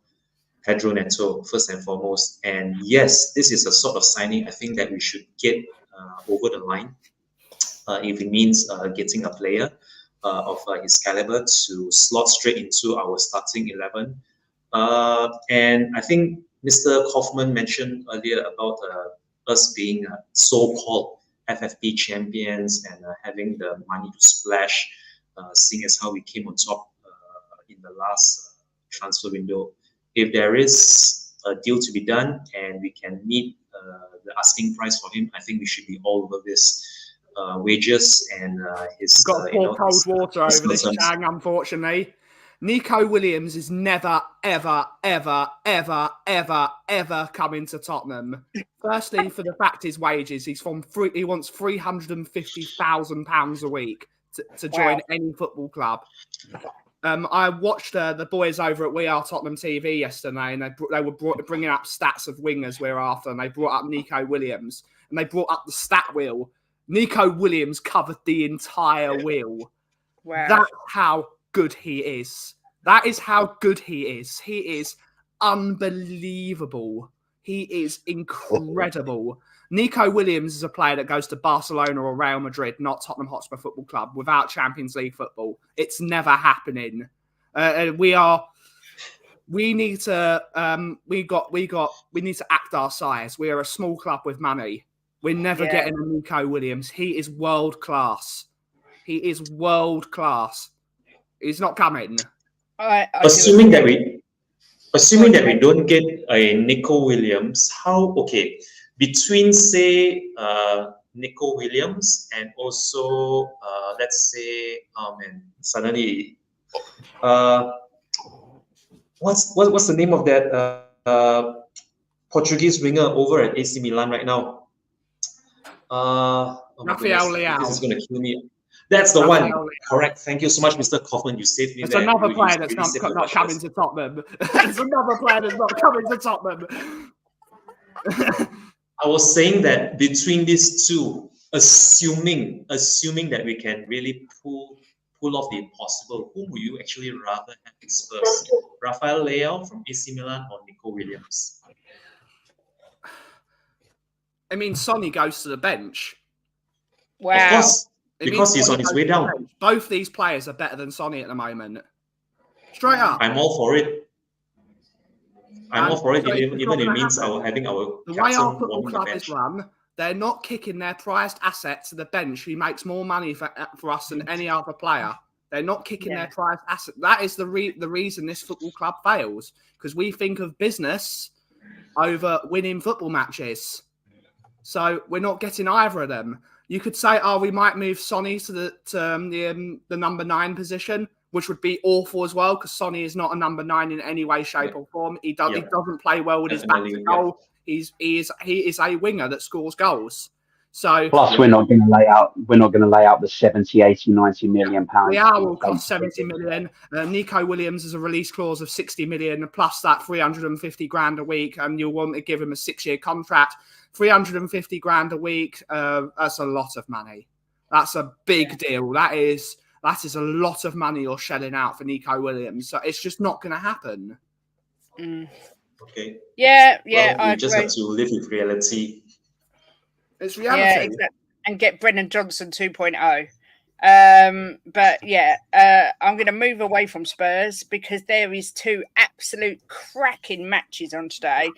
Pedro Neto, first and foremost. And yes, this is a sort of signing I think that we should get over the line if it means getting a player of his caliber to slot straight into our starting 11. And I think Mr. Kaufman mentioned earlier about us being so-called FFP champions and having the money to splash, seeing as how we came on top in the last transfer window. If there is a deal to be done and we can meet the asking price for him, I think we should be all over this. Wages and his... Got to pour cold water over this, Chang, unfortunately. Nico Williams is never, ever, ever, ever, ever, ever coming to Tottenham. Firstly, for the fact his wages, he wants £350,000 a week to join any football club. I watched the boys over at We Are Tottenham TV yesterday, and they were bringing up stats of wingers we're after, and they brought up Nico Williams, and they brought up the stat wheel. Nico Williams covered the entire wheel. Wow. That's how good he is. That is how good he is. He is unbelievable. He is incredible. Nico Williams is a player that goes to Barcelona or Real Madrid, not Tottenham Hotspur Football Club, without Champions League football. It's never happening. We need to act our size. We are a small club with money. We're never getting a Nico Williams. He is world class. He is world class. He's not coming. Assuming that we don't get a Nico Williams, between say Nico Williams and also let's say suddenly what's the name of that Portuguese winger over at AC Milan right now? Rafael Leao. This is going to kill me. That's the one. Correct. Thank you so much, Mr. Kaufman. You saved me. It's another player that's not coming to Tottenham. It's another player that's not coming to Tottenham. I was saying that between these two, assuming that we can really pull off the impossible, whom would you actually rather have in Spurs? Rafael Leao from AC Milan or Nico Williams? I mean, Sonny goes to the bench. Wow. Of course, because he's on his way down. Both these players are better than Sonny at the moment. Straight up. I'm all for it. Even if it means having our the way our football club is run, they're not kicking their prized asset to the bench who makes more money for us than any other player. They're not kicking their prized asset. That is the reason this football club fails, because we think of business over winning football matches. So we're not getting either of them. You could say, we might move Sonny to the number 9 position, which would be awful as well, because Sonny is not a number 9 in any way, shape, or form. He doesn't play well with his back to goal. He is a winger that scores goals. So plus, we're not going to lay out the 70, 80, 90 million pounds. Royale will cost 70 million. Nico Williams has a release clause of 60 million plus that 350 grand a week, and you'll want to give him a 6-year contract. 350 grand a week. That's a lot of money. That's a big deal. That is a lot of money you're shelling out for Nico Williams. So it's just not going to happen. Okay. Yeah, Well, I we just agree. have to live with reality. It's reality. Yeah, exactly. And get Brennan Johnson 2.0. But yeah, I'm going to move away from Spurs because there is 2 absolute cracking matches on today.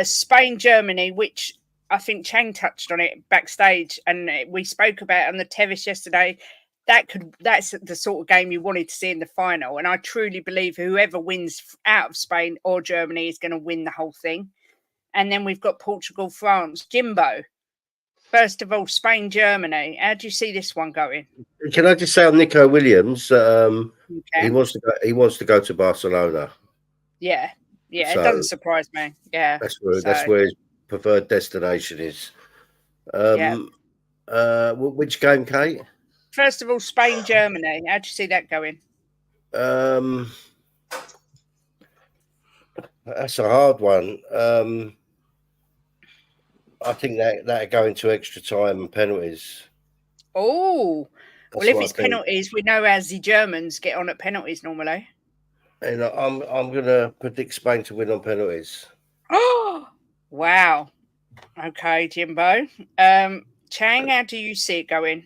Spain, Germany, which I think Chang touched on it backstage, and we spoke about it on the terrace yesterday. That's the sort of game you wanted to see in the final, and I truly believe whoever wins out of Spain or Germany is going to win the whole thing. And then we've got Portugal, France. Jimbo, first of all, Spain, Germany. How do you see this one going? Can I just say on Nico Williams? He wants to go to Barcelona. Yeah, So it doesn't surprise me. Yeah, that's where his preferred destination is. Which game, Kate? First of all, Spain, Germany. How do you see that going? That's a hard one. I think that go into extra time and penalties. Oh, well, if it's I think. penalties, we know how the Germans get on at penalties normally. And I'm going to predict Spain to win on penalties. Oh, wow. Okay, Jimbo. Chang, how do you see it going?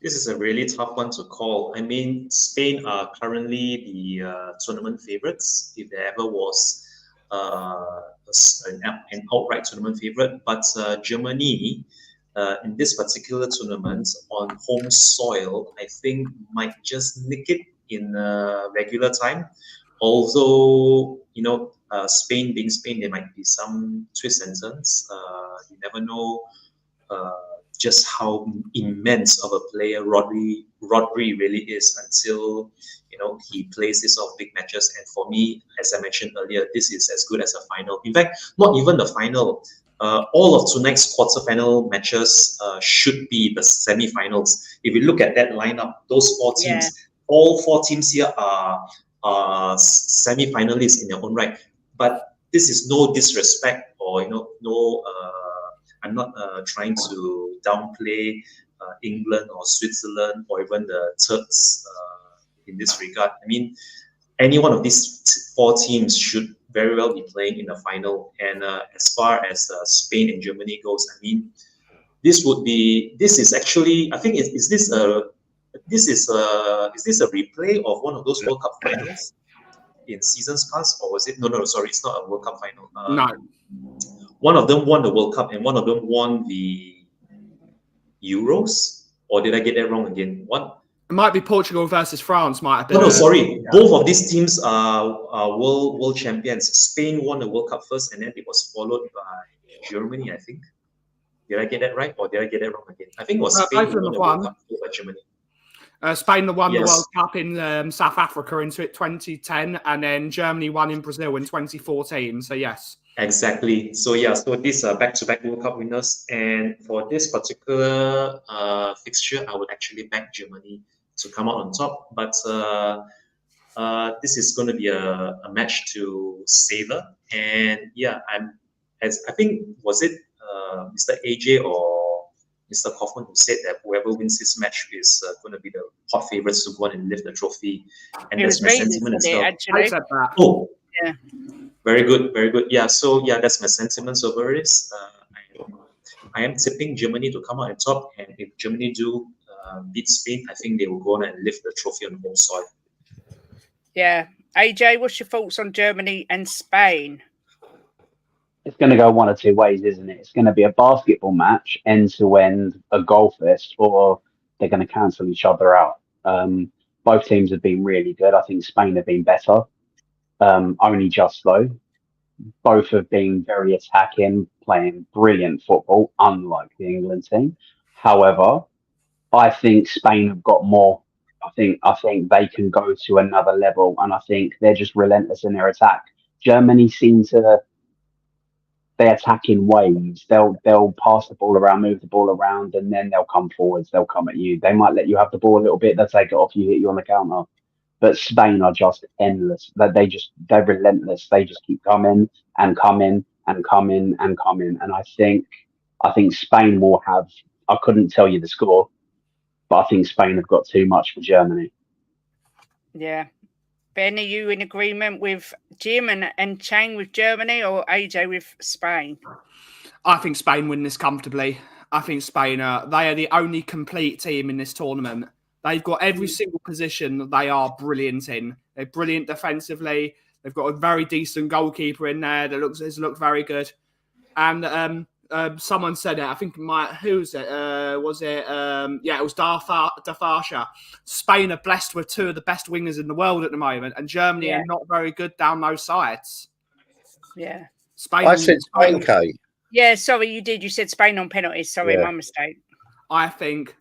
This is a really tough one to call. I mean, Spain are currently the tournament favorites, if there ever was an outright tournament favorite. But Germany, in this particular tournament on home soil, I think might just nick it in regular time. Although, Spain being Spain, there might be some twists and turns. You never know just how immense of a player Rodri really is until he plays this sort of big matches. And for me, as I mentioned earlier, this is as good as a final. In fact, not even the final. All of tonight's quarterfinal matches should be the semi-finals. If you look at that lineup, those 4 teams, all 4 teams here are semi-finalists in their own right. But this is no disrespect or I'm not trying to downplay England or Switzerland or even the Turks in this regard. I mean, any one of these 4 teams should very well be playing in the final. And as far as Spain and Germany goes, I mean, this is actually, I think, is this a replay of one of those World Cup finals in seasons past, or was it? No, sorry, it's not a World Cup final. No. One of them won the World Cup and one of them won the Euros, or did I get that wrong again? What? It might be Portugal versus France. Might have been. No, sorry. Yeah. Both of these teams are world champions. Spain won the World Cup first, and then it was followed by Germany, I think. Did I get that right, or did I get that wrong again? I think it was Spain who won the World Cup, followed by Germany. Spain won the World Cup in South Africa in 2010, and then Germany won in Brazil in 2014. So yes. Exactly. So these are back-to-back World Cup winners, and for this particular fixture, I would actually back Germany to come out on top. But this is going to be a match to savor, and I think was it Mr. AJ or Mr. Kaufman who said that whoever wins this match is going to be the hot favourites to go on and lift the trophy, and that's my sentiment as well. I said that. Oh, yeah. Very good. Yeah, so that's my sentiments over this. I am tipping Germany to come out on top, and if Germany do beat Spain, I think they will go on and lift the trophy on home soil. Yeah. AJ, what's your thoughts on Germany and Spain? It's going to go one of 2 ways, isn't it? It's going to be a basketball match, end-to-end, a goal fest, or they're going to cancel each other out. Both teams have been really good. I think Spain have been better. Only just though. Both have been very attacking, playing brilliant football, unlike the England team. However, I think Spain have got more. I think they can go to another level, and I think they're just relentless in their attack. Germany seem to they attack in waves. They'll pass the ball around, move the ball around, and then they'll come forwards. They'll come at you. They might let you have the ball a little bit. They'll take it off you, hit you on the counter. But Spain are just endless. They're relentless. They just keep coming and coming and coming and coming. And I think Spain will have. I couldn't tell you the score, but I think Spain have got too much for Germany. Yeah. Ben, are you in agreement with Jim and Chang with Germany, or AJ with Spain? I think Spain win this comfortably. I think Spain they are the only complete team in this tournament. They've got every single position that they are brilliant in. They're brilliant defensively. They've got a very decent goalkeeper in there that has looked very good. And someone said it. I think who's it? Was it? Yeah, it was Dafarsha. Spain are blessed with two of the best wingers in the world at the moment, and Germany are not very good down those sides. Yeah, Spain. I said Spain, Kate. Yeah, sorry, you did. You said Spain on penalties. Sorry, my mistake. I think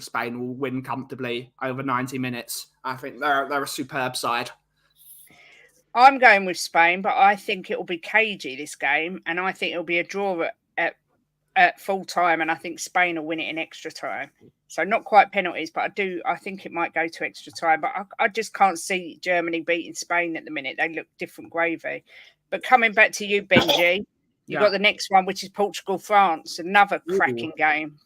Spain will win comfortably over 90 minutes. I think they're a superb side. I'm going with Spain, but I think it will be cagey, this game, and I think it'll be a draw at full time, and I think Spain will win it in extra time. So not quite penalties, but I think it might go to extra time. But I just can't see Germany beating Spain at the minute. They look different gravy. But coming back to you, Benji, you've got the next one, which is Portugal-France, another cracking game.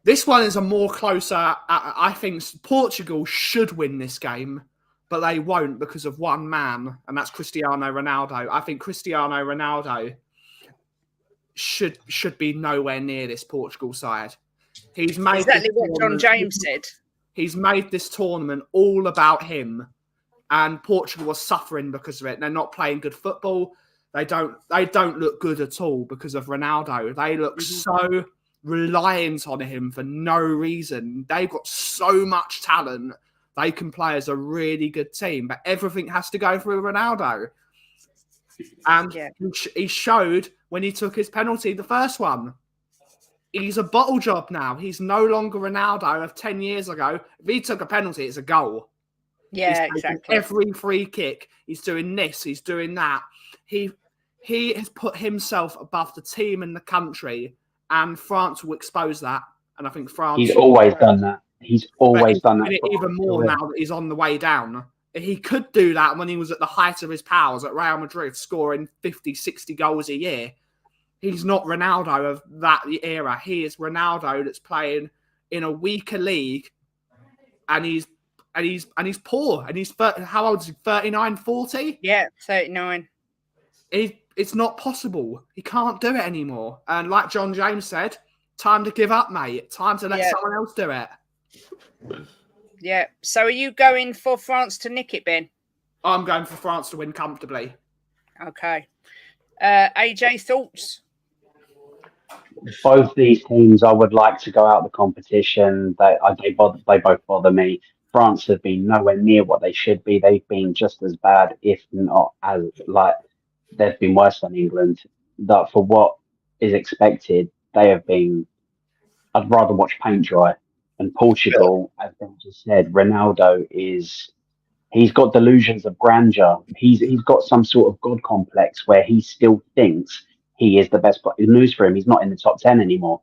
This one is a more closer. I think Portugal should win this game, but they won't because of one man, and that's Cristiano Ronaldo. I think Cristiano Ronaldo should be nowhere near this Portugal side. He's made exactly what John James said. He's made this tournament all about him, and Portugal was suffering because of it. They're not playing good football. They don't look good at all because of Ronaldo. They look so reliant on him for no reason. They've got so much talent. They can play as a really good team, but everything has to go through Ronaldo. And he showed when he took his penalty, the first one. He's a bottle job now. He's no longer Ronaldo of 10 years ago. If he took a penalty, it's a goal. Yeah, he's exactly. Every free kick, he's doing this, he's doing that. He has put himself above the team and the country, and France will expose that. And I think France... He's always done that. He's always done that. Even more now that he's on the way down. He could do that when he was at the height of his powers at Real Madrid, scoring 50, 60 goals a year. He's not Ronaldo of that era. He is Ronaldo that's playing in a weaker league, and he's poor. And he's how old is he? 39, 40? Yeah, 39. It's not possible. He can't do it anymore. And like John James said, time to give up, mate. Time to let someone else do it. Yeah. So are you going for France to nick it, Ben? I'm going for France to win comfortably. Okay. AJ, thoughts? Both these teams, I would like to go out of the competition. They both bother me. France have been nowhere near what they should be. They've been just as bad, if not as they've been worse than England. That for what is expected, they have been. I'd rather watch paint dry. And Portugal, as Ben just said, Ronaldo he's got delusions of grandeur. He's got some sort of God complex where he still thinks he is the best player. News for him, he's not in the top 10 anymore.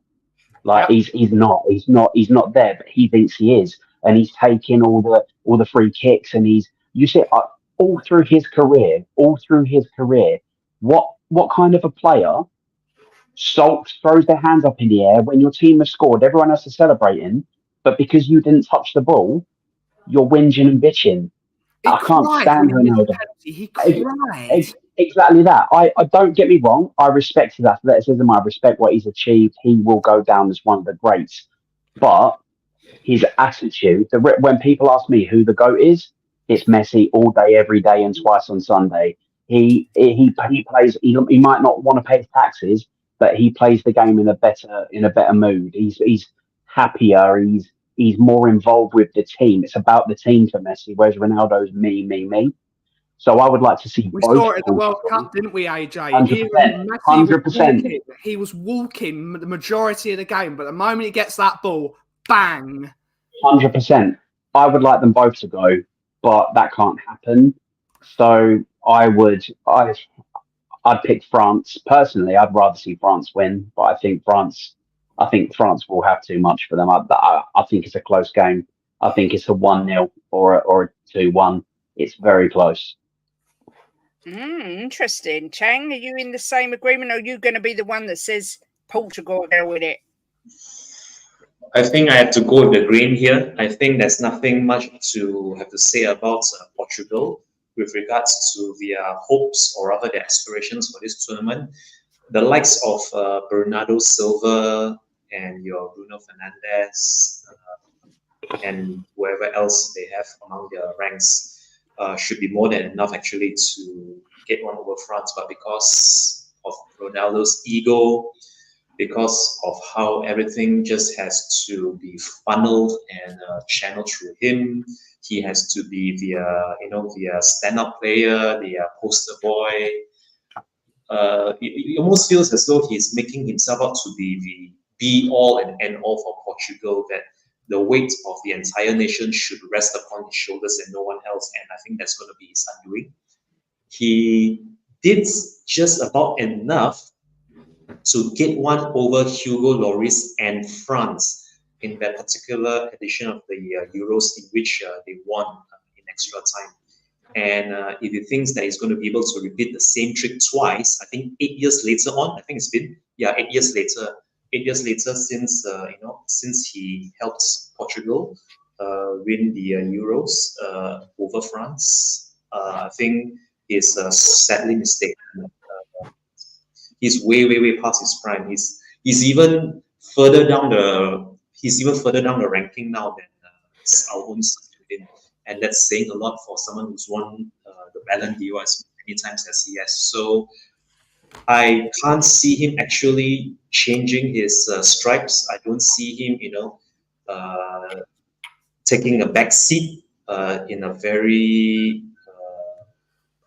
He's not there, but he thinks he is. And he's taking all the free kicks, and you see all through his career, what kind of a player throws their hands up in the air when your team has scored, everyone else is celebrating, but because you didn't touch the ball, you're whinging and bitching. I can't stand Ronaldo. He cried. Exactly that. I don't get me wrong. I respect his athleticism. I respect what he's achieved. He will go down as one of the greats. But his attitude, when people ask me who the GOAT is, it's Messi all day, every day, and twice on Sunday. He plays. He might not want to pay his taxes, but he plays the game in a better mood. He's happier. He's more involved with the team. It's about the team for Messi, whereas Ronaldo's me. So I would like to see we both. We saw it at the World Cup, didn't we, AJ? 100%. He was walking the majority of the game, but the moment he gets that ball, bang. 100%. I would like them both to go, but that can't happen. So I I'd pick France personally. I'd rather see France win, but I think France will have too much for them. I think it's a close game. I think it's a 1-0 or a 2-1. It's very close. Interesting. Chang, are you in the same agreement, or are you going to be the one that says Portugal are going to win it? I think I have to go with the grain here. I think there's nothing much to have to say about Portugal with regards to their hopes, or rather their aspirations for this tournament. The likes of Bernardo Silva and your Bruno Fernandes and whoever else they have among their ranks should be more than enough actually to get one over France. But because of Ronaldo's ego, because of how everything just has to be funneled and channeled through him, he has to be the stand-up player, the poster boy. It almost feels as though he's making himself out to be the be-all and end-all for Portugal, that the weight of the entire nation should rest upon his shoulders and no one else. And I think that's going to be his undoing. He did just about enough to get one over Hugo Lloris and France in that particular edition of the Euros, in which they won in extra time. And if he thinks that he's going to be able to repeat the same trick twice, I think 8 years later on, I think it's been 8 years later. 8 years later, since he helped Portugal win the Euros over France, I think he's sadly mistaken. He's way past his prime. He's even further down the ranking now than our own Sweden, and that's saying a lot for someone who's won the Ballon d'Or as many times as he has. So I can't see him actually changing his stripes. I don't see him, taking a back seat in a very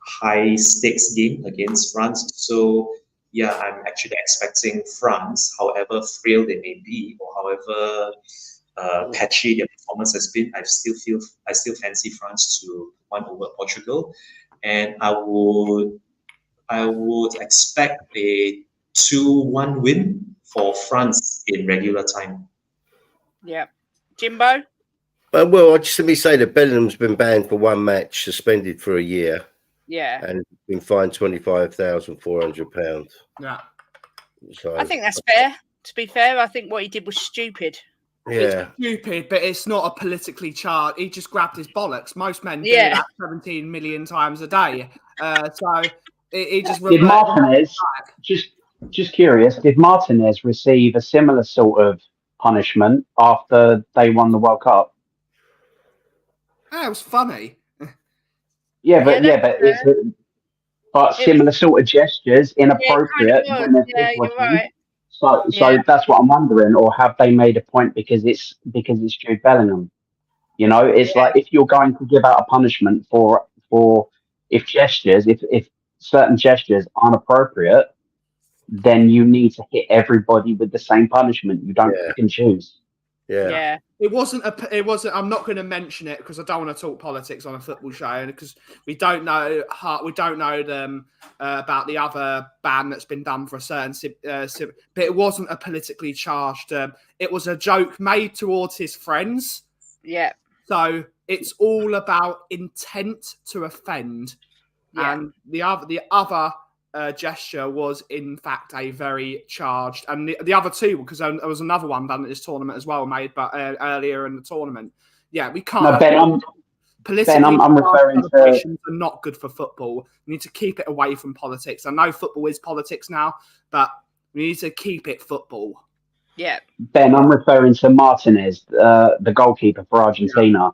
high stakes game against France. So yeah, I'm actually expecting France, however frail they may be, or however patchy their performance has been. I still fancy France to win over Portugal, and I would expect a 2-1 win for France in regular time. Yeah. Jimbo? Well, let me say that Bellingham's been banned for one match, suspended for a year. Yeah. And been fined £25,400. Yeah. So I think that's fair. To be fair, I think what he did was stupid. yeah, It's stupid, but it's not a politically charged. He just grabbed his bollocks. Most men do Yeah. that 17 million times a day. So he just Did Martinez, just curious, did Martinez receive a similar sort of punishment after they won the World Cup? Yeah, it was funny. But similar sort of gestures, inappropriate. Yeah, when they're you're different. right. So that's what I'm wondering. Or have they made a point because it's Jude Bellingham? It's like if you're going to give out a punishment for if certain gestures aren't appropriate, then you need to hit everybody with the same punishment. You don't pick and choose. Yeah. It wasn't. I'm not going to mention it because I don't want to talk politics on a football show, and because we don't know them about the other ban that's been done for a certain. But it wasn't a politically charged. It was a joke made towards his friends. Yeah. So it's all about intent to offend, and the other gesture was in fact a very charged, and the other two, because there was another one done at this tournament as well, made but earlier in the tournament. Yeah, we can't. No, Ben, I'm referring to are not good for football. We need to keep it away from politics. I know football is politics now, but we need to keep it football. Yeah. Ben, I'm referring to Martinez, the goalkeeper for Argentina.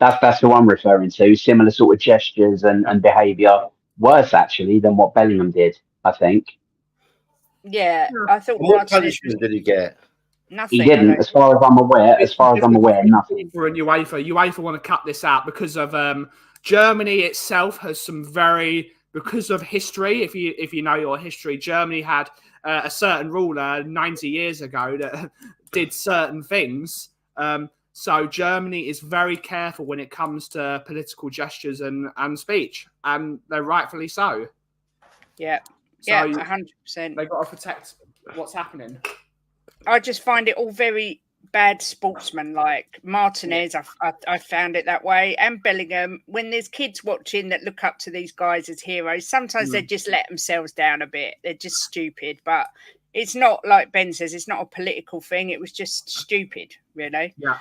That's who I'm referring to. Similar sort of gestures and behaviour. Worse, actually, than what Bellingham did, I think. Yeah, I thought. What punishment did he get? Nothing. He didn't, as far as I'm aware. Nothing. For UEFA want to cut this out because of Germany itself has some because of history. If you know your history, Germany had a certain ruler 90 years ago that did certain things. So Germany is very careful when it comes to political gestures and speech, and they're rightfully so. Yeah. So Yeah, 100%. they've got to protect what's happening. I just find it all very bad sportsman-like. Martinez, I found it that way, and Bellingham. When there's kids watching that look up to these guys as heroes, sometimes they just let themselves down a bit. They're just stupid, but it's not like Ben says. It's not a political thing. It was just stupid, really. Yeah.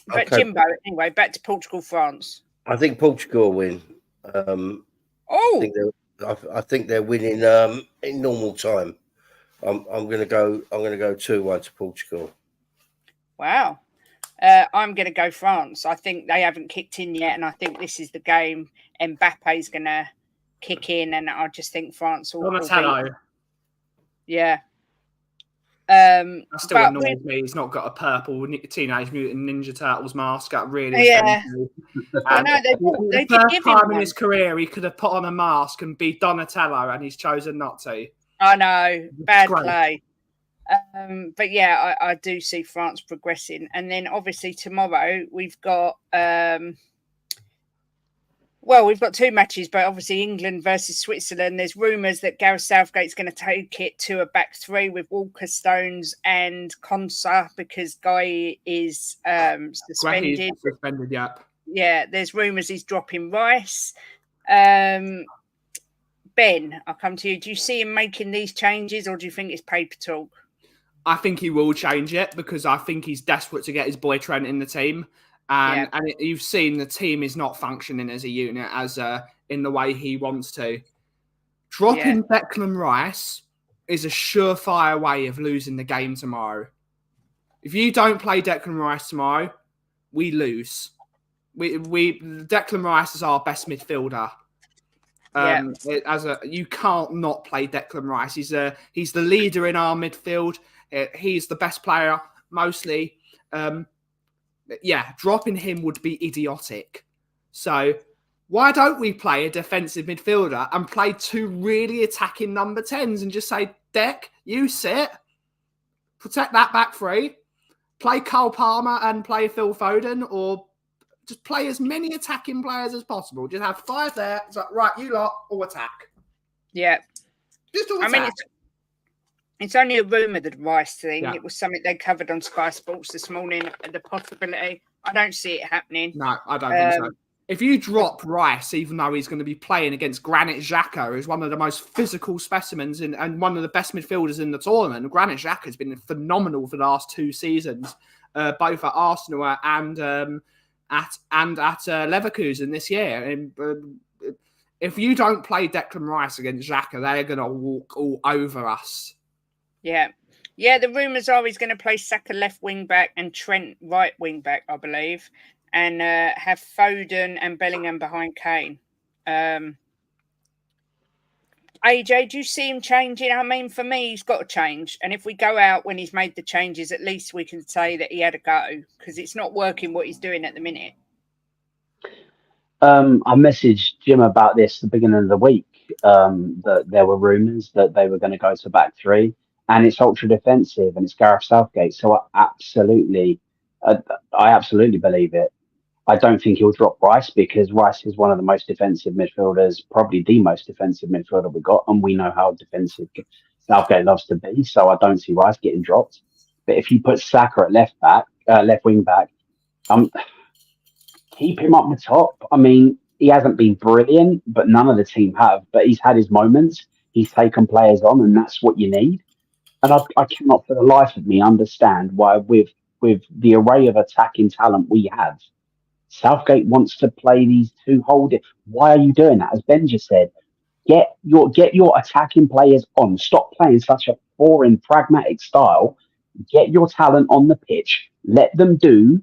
But Okay. Jimbo, anyway, back to Portugal, France. I think Portugal win. I think they're winning in normal time. I'm going to go 2-1 to Portugal. Wow. I'm going to go France. I think they haven't kicked in yet, and I think this is the game. Mbappe's going to kick in, and I just think France will Donatello. beat. Yeah. That still annoys me. He's not got a purple Teenage Mutant Ninja Turtles mask. That really Yeah. offends me. I know they did give him time in one. his career he could have put on a mask and be Donatello, and he's chosen not to. I know, bad Great. play. But yeah, I do see France progressing, and then obviously tomorrow we've got we've got two matches, but obviously England versus Switzerland. There's rumours that Gareth Southgate's going to take it to a back three with Walker, Stones, and Konsa because Guy is suspended. He's suspended, yeah. Yeah, there's rumours he's dropping Rice. Ben, I'll come to you. Do you see him making these changes, or do you think it's paper talk? I think he will change it because I think he's desperate to get his boy Trent in the team. And you've seen the team is not functioning as a unit as in the way he wants to. Dropping Declan Rice is a surefire way of losing the game tomorrow. If you don't play Declan Rice tomorrow, we lose. Declan Rice is our best midfielder. You can't not play Declan Rice. He's the leader in our midfield. He's the best player mostly. Dropping him would be idiotic. So why don't we play a defensive midfielder and play two really attacking number 10s and just say, Deck, you sit, protect that back three, play Cole Palmer and play Phil Foden, or just play as many attacking players as possible. Just have 5 there. It's like, right, you lot, all attack. Yeah. Just all attack. I mean, it's only a rumour, the Rice thing. Yeah. It was something they covered on Sky Sports this morning, the possibility. I don't see it happening. No, I don't think so. If you drop Rice, even though he's going to be playing against Granit Xhaka, who's one of the most physical specimens and one of the best midfielders in the tournament, Granit Xhaka has been phenomenal for the last 2 seasons, both at Arsenal and at Leverkusen this year. And if you don't play Declan Rice against Xhaka, they're going to walk all over us. Yeah. Yeah, the rumours are he's going to play Saka left wing back and Trent right wing back, I believe, and have Foden and Bellingham behind Kane. AJ, do you see him changing? I mean, for me, he's got to change. And if we go out when he's made the changes, at least we can say that he had a go, because it's not working what he's doing at the minute. I messaged Jim about this at the beginning of the week, that there were rumours that they were going to go to back three, and it's ultra defensive, and it's Gareth Southgate. So I absolutely believe it. I don't think he'll drop Rice, because Rice is one of the most defensive midfielders, probably the most defensive midfielder we've got, and we know how defensive Southgate loves to be. So I don't see Rice getting dropped. But if you put Saka at left wing back, keep him up the top. I mean, he hasn't been brilliant, but none of the team have. But he's had his moments. He's taken players on, and that's what you need. And I cannot for the life of me understand why, with the array of attacking talent we have, Southgate wants to play these two holding. Why are you doing that? As Ben just said, get your attacking players on. Stop playing such a boring, pragmatic style. Get your talent on the pitch. Let them do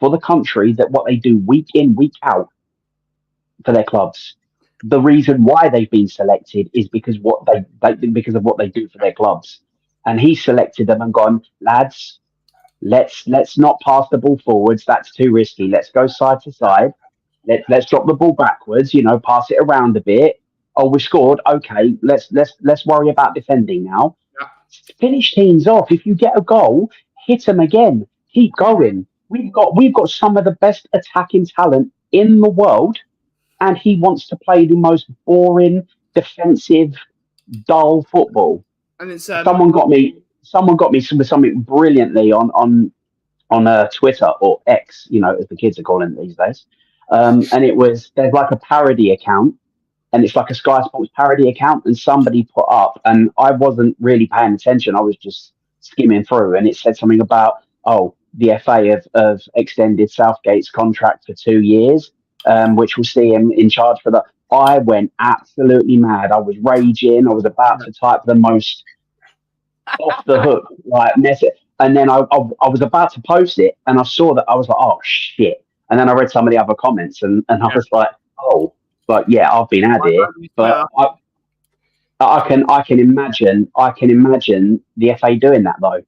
for the country that what they do week in, week out for their clubs. The reason why they've been selected is because of what they do for their clubs. And he selected them and gone, lads, let's not pass the ball forwards. That's too risky. Let's go side to side. Let's drop the ball backwards. Pass it around a bit. Oh, we scored. Okay, let's worry about defending now. Yeah. Finish teams off. If you get a goal, hit them again. Keep going. We've got some of the best attacking talent in the world, and he wants to play the most boring, defensive, dull football. And it's Someone got me with something brilliantly on Twitter, or X, as the kids are calling it these days. And it was, there's like a parody account, and it's like a Sky Sports parody account, and somebody put up, and I wasn't really paying attention, I was just skimming through, and it said something about, the FA have extended Southgate's contract for 2 years, which will see him in charge for that. I went absolutely mad. I was raging. I was about to type the most off the hook message, and then I was about to post it, and I saw that. I was like, oh shit. And then I read some of the other comments, and I was like, yeah, I've been at it, but I can imagine the FA doing that though.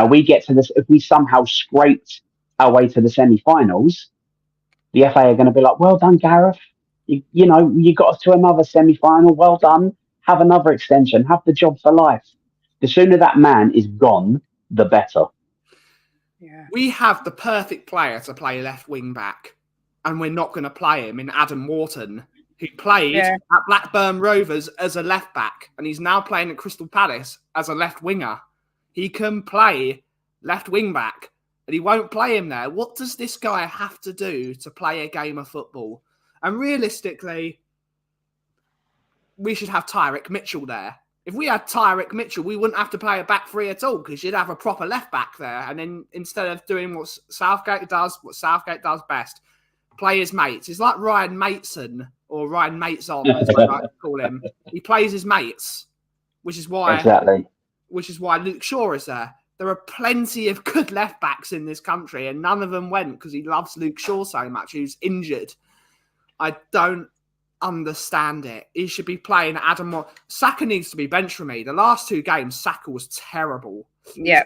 We get to this, if we somehow scraped our way to the semi-finals, the FA are going to be like, well done, Gareth. You got us to another semi-final. Well done. Have another extension. Have the job for life. The sooner that man is gone, the better. Yeah. We have the perfect player to play left wing back, and we're not going to play him in Adam Wharton, who played at Blackburn Rovers as a left back, and he's now playing at Crystal Palace as a left winger. He can play left wing back, and he won't play him there. What does this guy have to do to play a game of football? And realistically, we should have Tyrick Mitchell there. If we had Tyrick Mitchell, we wouldn't have to play a back three at all, because you'd have a proper left back there. And then instead of doing what Southgate does best, play his mates. It's like Ryan Mateson, or Ryan Mateson, as I like to call him. He plays his mates, which is why Luke Shaw is there. There are plenty of good left backs in this country, and none of them went because he loves Luke Shaw so much, who's injured. I don't understand it. He should be playing Adam. Saka needs to be benched for me. The last 2 games, Saka was terrible. Yeah,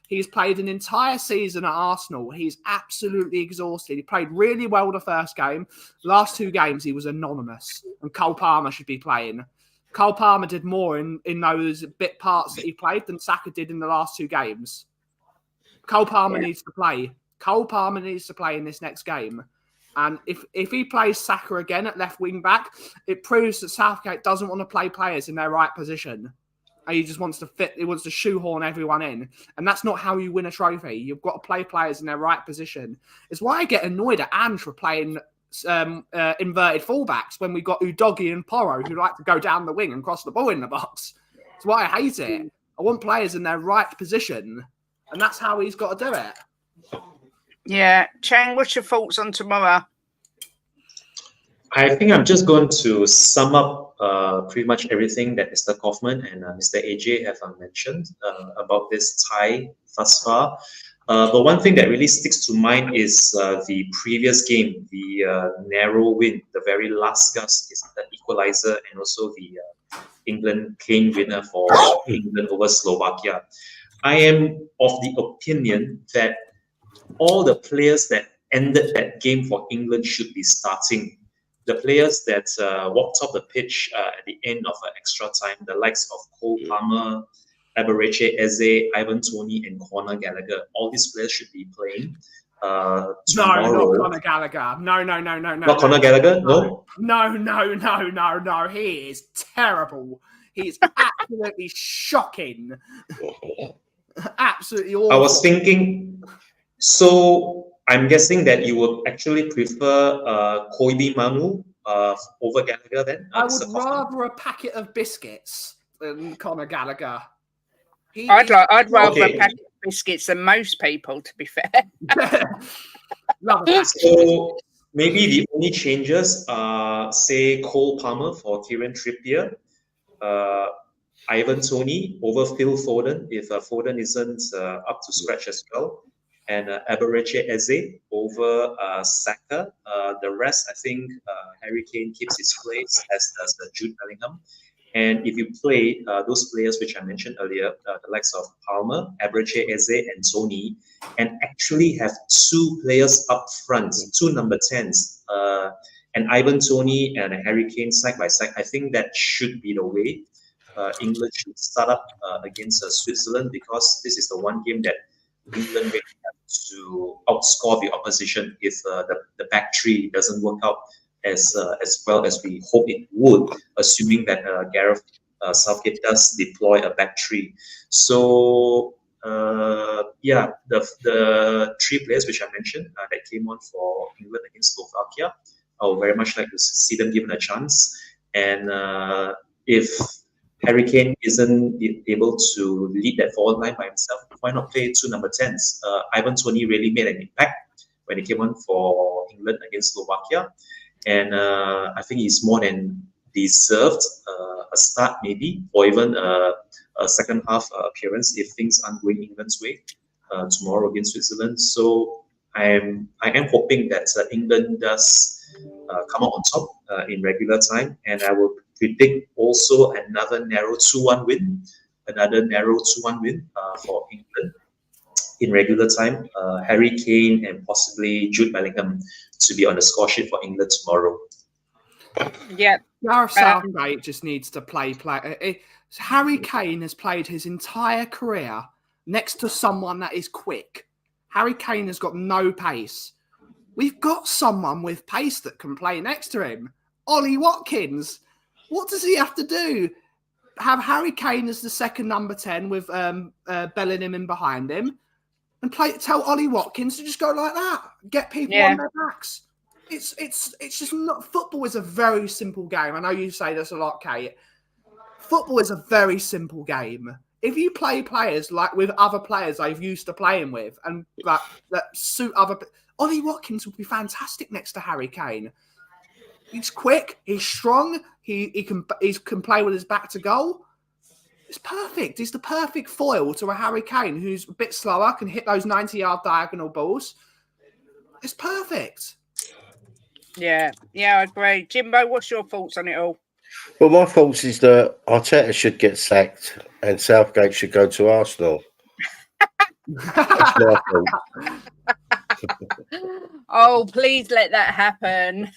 he's played an entire season at Arsenal. He's absolutely exhausted. He played really well the first game. Last 2 games, he was anonymous. And Cole Palmer should be playing. Cole Palmer did more in those bit parts that he played than Saka did in the last 2 games. Cole Palmer needs to play. Cole Palmer needs to play in this next game. And if he plays Saka again at left wing back, it proves that Southgate doesn't want to play players in their right position. And he just wants to shoehorn everyone in. And that's not how you win a trophy. You've got to play players in their right position. It's why I get annoyed at Ange for playing inverted fullbacks when we've got Udogie and Porro who like to go down the wing and cross the ball in the box. It's why I hate it. I want players in their right position. And that's how he's got to do it. Yeah. Chang, what's your thoughts on tomorrow? I think I'm just going to sum up pretty much everything that Mr. Kaufman and Mr. AJ have mentioned about this tie thus far. But one thing that really sticks to mind is the previous game, the narrow win, the very last gasp is the equalizer, and also the England clean winner for England over Slovakia. I am of the opinion that all the players that ended that game for England should be starting. The players that walked off the pitch at the end of extra time, the likes of Cole Palmer, Eberechi Eze, Ivan Toney, and Conor Gallagher. All these players should be playing tomorrow. No, not Conor Gallagher. No. Not Conor Gallagher? No? No. He is terrible. He is absolutely shocking. Absolutely awful. I was thinking, so I'm guessing that you would actually prefer Koibi Manu over Gallagher then? I would rather a packet of biscuits than Conor Gallagher. I'd rather a packet of biscuits than most people, to be fair. So maybe the only changes are, say, Cole Palmer for Kieran Trippier, Ivan Toney over Phil Foden if Foden isn't up to scratch as well, and Eberechi Eze over Saka. The rest, I think, Harry Kane keeps his place, as does Jude Bellingham. And if you play those players which I mentioned earlier, the likes of Palmer, Eberechi Eze, and Toney, and actually have 2 players up front, 2 number 10s, and Ivan Toney and Harry Kane side by side, I think that should be the way England should start up against Switzerland, because this is the one game that England may have to outscore the opposition if the back three doesn't work out as well as we hope it would, assuming that Gareth Southgate does deploy a back three. So yeah, the three players which I mentioned that came on for England against Slovakia, I would very much like to see them given a chance. And if Harry Kane isn't able to lead that forward line by himself, why not play two number 10s? Ivan Toney really made an impact when he came on for England against Slovakia. And I think he's more than deserved a start maybe, or even a second half appearance if things aren't going England's way tomorrow against Switzerland. So I am hoping that England does come out on top in regular time, and I will predict also another narrow 2-1 win, for England in regular time. Harry Kane and possibly Jude Bellingham to be on the score sheet for England tomorrow. Yeah. Gareth Southgate just needs to play. Harry Kane has played his entire career next to someone that is quick. Harry Kane has got no pace. We've got someone with pace that can play next to him. Ollie Watkins. What does he have to do? Have Harry Kane as the second number 10 with Bellingham in behind him, and tell Ollie Watkins to just go like that. Get people on their backs. It's just not. Football is a very simple game. I know you say this a lot, Kate. Football is a very simple game. If you play players like with other players they've used to playing with, and that suit other, Ollie Watkins would be fantastic next to Harry Kane. He's quick. He's strong. He can play with his back to goal. It's perfect. He's the perfect foil to a Harry Kane who's a bit slower, can hit those 90-yard diagonal balls. It's perfect. Yeah, I agree. Jimbo, what's your thoughts on it all? Well, my thoughts is that Arteta should get sacked and Southgate should go to Arsenal. That's my thought. Oh, please let that happen.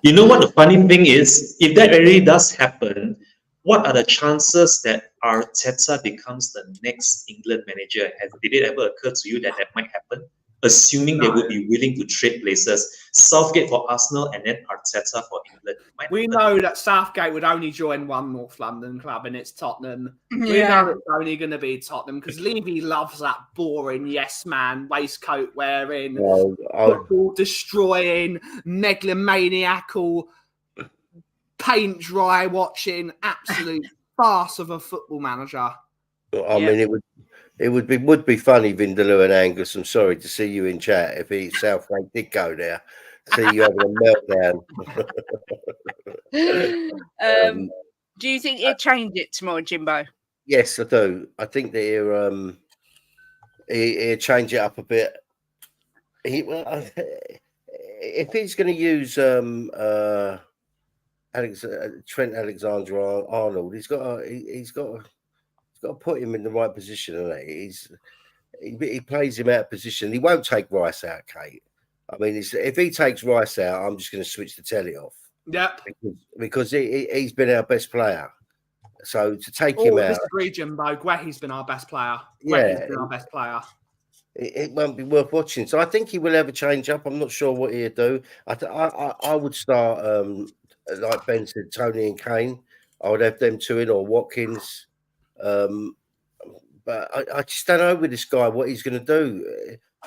You know what the funny thing is? If that really does happen, what are the chances that Arteta becomes the next England manager? Did it ever occur to you that might happen? Assuming they would be willing to trade places, Southgate for Arsenal and then Arteta for England. We know that Southgate would only join one North London club, and it's Tottenham. We know it's only going to be Tottenham because Levy loves that boring yes man waistcoat wearing, football destroying, megalomaniacal, paint dry watching, absolute farce of a football manager. I mean, it would be funny, Vindaloo and Angus. I'm sorry to see you in chat. If Southgate did go there, see you having a meltdown. Do you think he'll change it tomorrow, Jimbo? Yes, I do. I think that he'll change it up a bit. If he's going to use Trent Alexander-Arnold, he's got to put him in the right position, and he plays him out of position. He won't take Rice out, Kate. I mean, if he takes Rice out, I'm just going to switch the telly off. Yeah, because he's been our best player. So to take him out, disagree, Jimbo. Guehi's been our best player. It won't be worth watching. So I think he will have a change up. I'm not sure what he'll do. I would start like Ben said, Toney and Kane. I would have them two in, or Watkins. But I just don't know with this guy what he's going to do.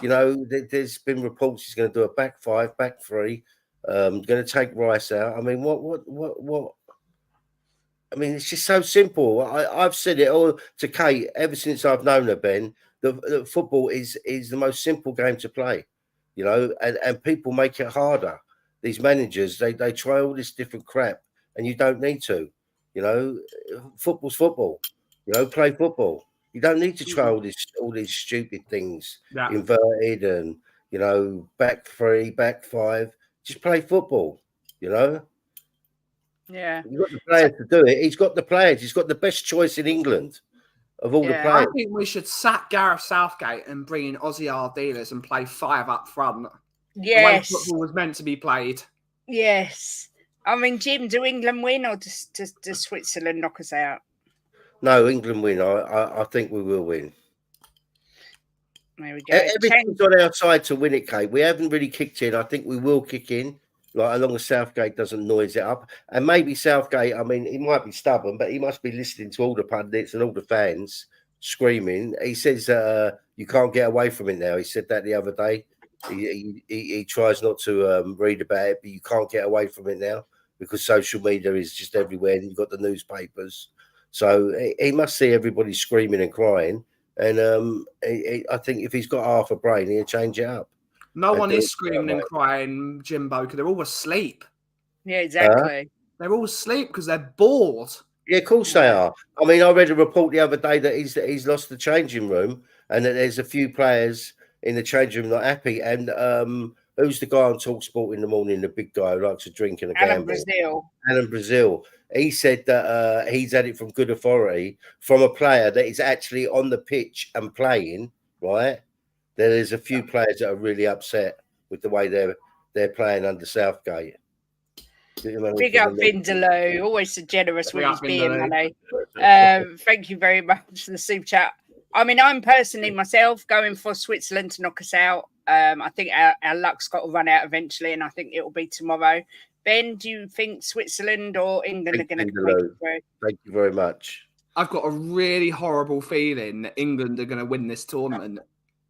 You know, there's been reports he's going to do a back five, back three. Going to take Rice out. I mean, what? I mean, it's just so simple. I've said it all to Kate ever since I've known her, Ben. The football is the most simple game to play. You know, and people make it harder. These managers, they try all this different crap, and you don't need to. You know, football's football. You know, play football. You don't need to try all these stupid things, inverted and, you know, back three, back five. Just play football, you know? Yeah. You've got the players to do it. He's got the players. He's got the best choice in England of all the players. I think we should sack Gareth Southgate and bring in Ozzy Ardiles and play five up front. Yes. The way football was meant to be played. Yes. I mean, Jim, do England win or does Switzerland knock us out? No, England win. I think we will win. There we go. Everything's on our side to win it, Kate. We haven't really kicked in. I think we will kick in. Like, as long as Southgate doesn't noise it up. And maybe Southgate, I mean, he might be stubborn, but he must be listening to all the pundits and all the fans screaming. He says you can't get away from it now. He said that the other day. He tries not to read about it, but you can't get away from it now because social media is just everywhere and you've got the newspapers. So he must see everybody screaming and crying. And I think if he's got half a brain, he'll change it up. No one is screaming and crying, Jimbo, because they're all asleep. Yeah, exactly. They're all asleep because they're bored. Yeah, of course they are. I mean, I read a report the other day that he's lost the changing room and that there's a few players in the changing room not happy. And who's the guy on TalkSport in the morning, the big guy who likes to drink and a gamble? Alan Brazil. He said that he's had it from good authority from a player that is actually on the pitch and playing, right? There's a few players that are really upset with the way they're playing under Southgate. Big up Vindaloo, always so generous with his beer money. Thank you very much for the super chat. I mean, I'm personally myself going for Switzerland to knock us out. I think our luck's got to run out eventually, and I think it will be tomorrow. Ben, do you think Switzerland or England are going to make it through? Thank you very much. I've got a really horrible feeling that England are going to win this tournament.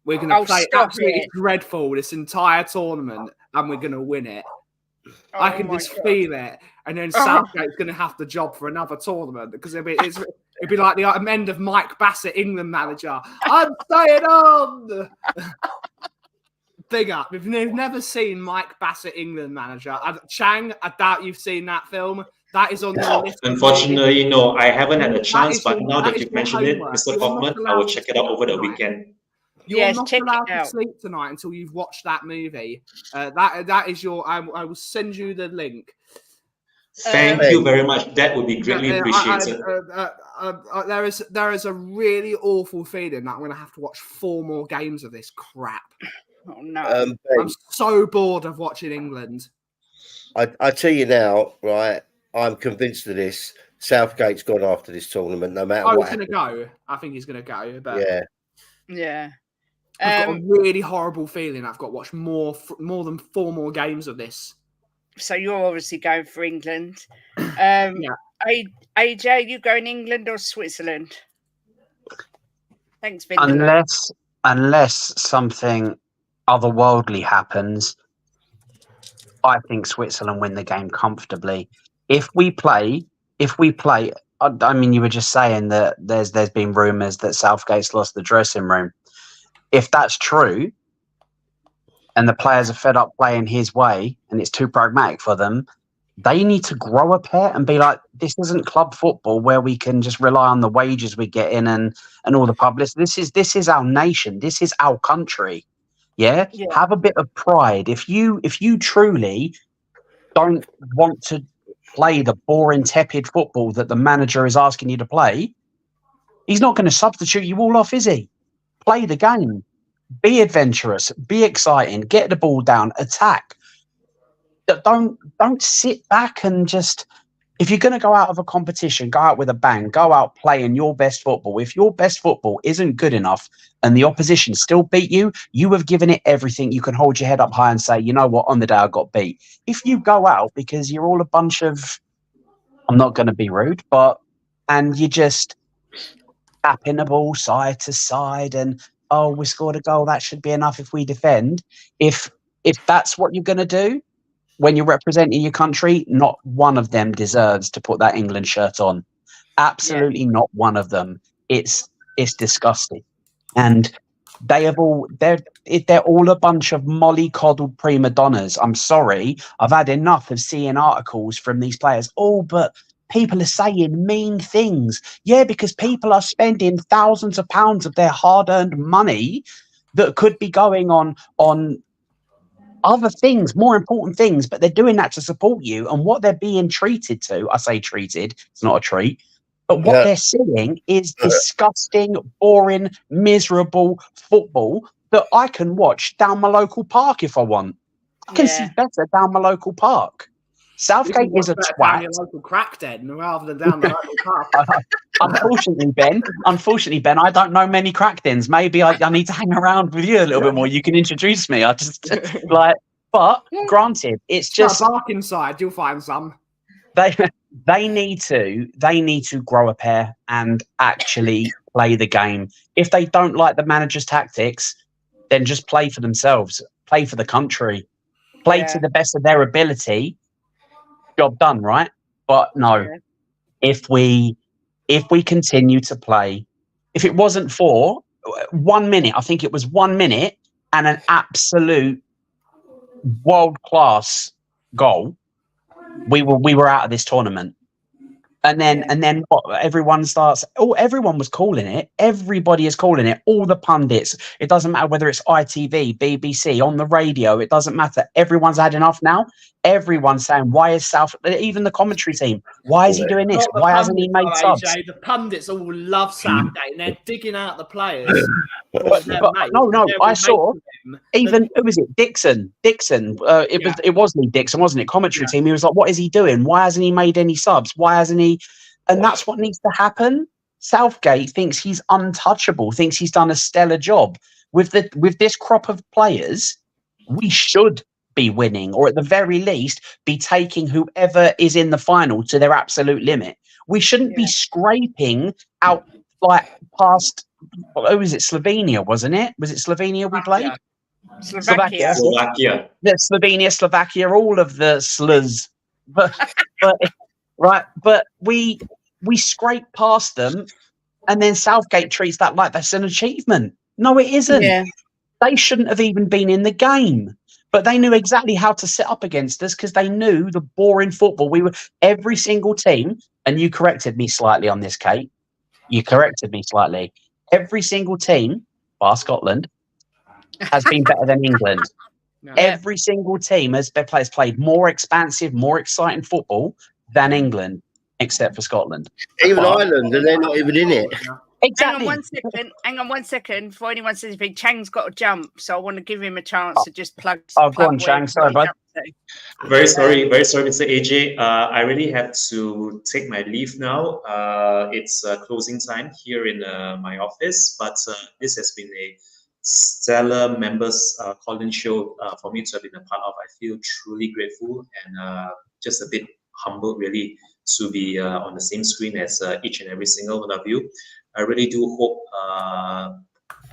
We're going to play absolutely dreadful this entire tournament, and we're going to win it. I can just feel it. And then Southgate's going to have the job for another tournament because it'd be like the end of Mike Bassett, England manager. I'm staying on. Big up. If you've never seen Mike Bassett, England manager, Chang, I doubt you've seen that film. That is on your list. Unfortunately, no, I haven't had a chance, but now that you've mentioned it, Mr. Hoffman, I will check it out over the weekend. You're not allowed to sleep tonight until you've watched that movie. That is your. I will send you the link. Thank you very much. That would be greatly appreciated. There is a really awful feeling that I'm going to have to watch 4 more games of this crap. Oh no! I'm so bored of watching England. I tell you now, right? I'm convinced of this. Southgate's gone after this tournament, no matter what. He's going to go. I think he's going to go. But yeah. I've got a really horrible feeling I've got to watch more than 4 more games of this. So you're obviously going for England. AJ, you going England or Switzerland? Thanks, Vince. Unless something otherworldly happens, I think Switzerland win the game comfortably. If we play, I mean, you were just saying that there's been rumours that Southgate's lost the dressing room. If that's true, and the players are fed up playing his way, and it's too pragmatic for them, they need to grow a pair and be like, this isn't club football where we can just rely on the wages we get in and all the publicity. This is our nation. This is our country. Yeah? Have a bit of pride. If you truly don't want to play the boring, tepid football that the manager is asking you to play, he's not going to substitute you all off, is he? Play the game. Be adventurous. Be exciting. Get the ball down. Attack. Don't sit back and just... If you're going to go out of a competition, go out with a bang. Go out playing your best football. If your best football isn't good enough and the opposition still beat you, you have given it everything. You can hold your head up high and say, you know what, on the day I got beat. If you go out because you're all a bunch of... I'm not going to be rude, and you just tapping the ball side to side and, oh, we scored a goal, that should be enough if we defend. If that's what you're going to do, when you're representing your country, not one of them deserves to put that England shirt on. Absolutely not one of them. It's disgusting. And they're all a bunch of mollycoddled prima donnas. I'm sorry. I've had enough of seeing articles from these players. Oh, but people are saying mean things. Yeah, because people are spending thousands of pounds of their hard-earned money that could be going on other things, more important things, but they're doing that to support you. And what they're being treated to, I say treated, it's not a treat, but what they're seeing is disgusting, boring, miserable football that I can watch down my local park if I want. I can see better down my local park. Southgate is a twat. Down your local crack den rather than down the local park. Unfortunately, Ben, I don't know many crack dens. Maybe I need to hang around with you a little bit more. You can introduce me. I just But granted, it's just dark inside. You'll find some. They need to grow a pair and actually play the game. If they don't like the manager's tactics, then just play for themselves, play for the country, play to the best of their ability. Job done, right? But no, if we continue to play, if it wasn't for 1 minute, I think it was 1 minute and an absolute world-class goal, we were out of this tournament. And then what, everyone was calling it. Everybody is calling it. All the pundits. It doesn't matter whether it's ITV, BBC, on the radio. It doesn't matter. Everyone's had enough now. Everyone's saying, why is even the commentary team, why is he doing this? Why hasn't he made subs? AJ, the pundits all love Southgate and they're digging out the players. No, I saw even, who was it? Dixon. It was Lee Dixon, wasn't it? Commentary team. He was like, what is he doing? Why hasn't he made any subs? Why hasn't he? And that's what needs to happen. Southgate thinks he's untouchable, thinks he's done a stellar job. With this crop of players, we should be winning, or at the very least be taking whoever is in the final to their absolute limit. We shouldn't be scraping out like past, who was it? Slovenia, wasn't it? Was it Slovenia we played? Slovakia. Yeah, Slovenia, Slovakia, all of the slurs. But we scrape past them, and then Southgate treats that like that's an achievement. No, it isn't. Yeah. They shouldn't have even been in the game. But they knew exactly how to set up against us because they knew the boring football. We were every single team, and you corrected me slightly on this, Kate. You corrected me slightly. Every single team, bar Scotland, has been better than England. Every single team has played more expansive, more exciting football than England, except for Scotland. Even Ireland, and they're not even in it. Exactly. Hang on one second. Before anyone says anything, Chang's got to jump, so I want to give him a chance to just plug. Go on, Chang. Sorry, bud. Very sorry, Mr. AJ. I really have to take my leave now. It's closing time here in my office, but this has been a stellar members call-in show for me to have been a part of. I feel truly grateful and just a bit humbled, really, to be on the same screen as each and every single one of you. I really do hope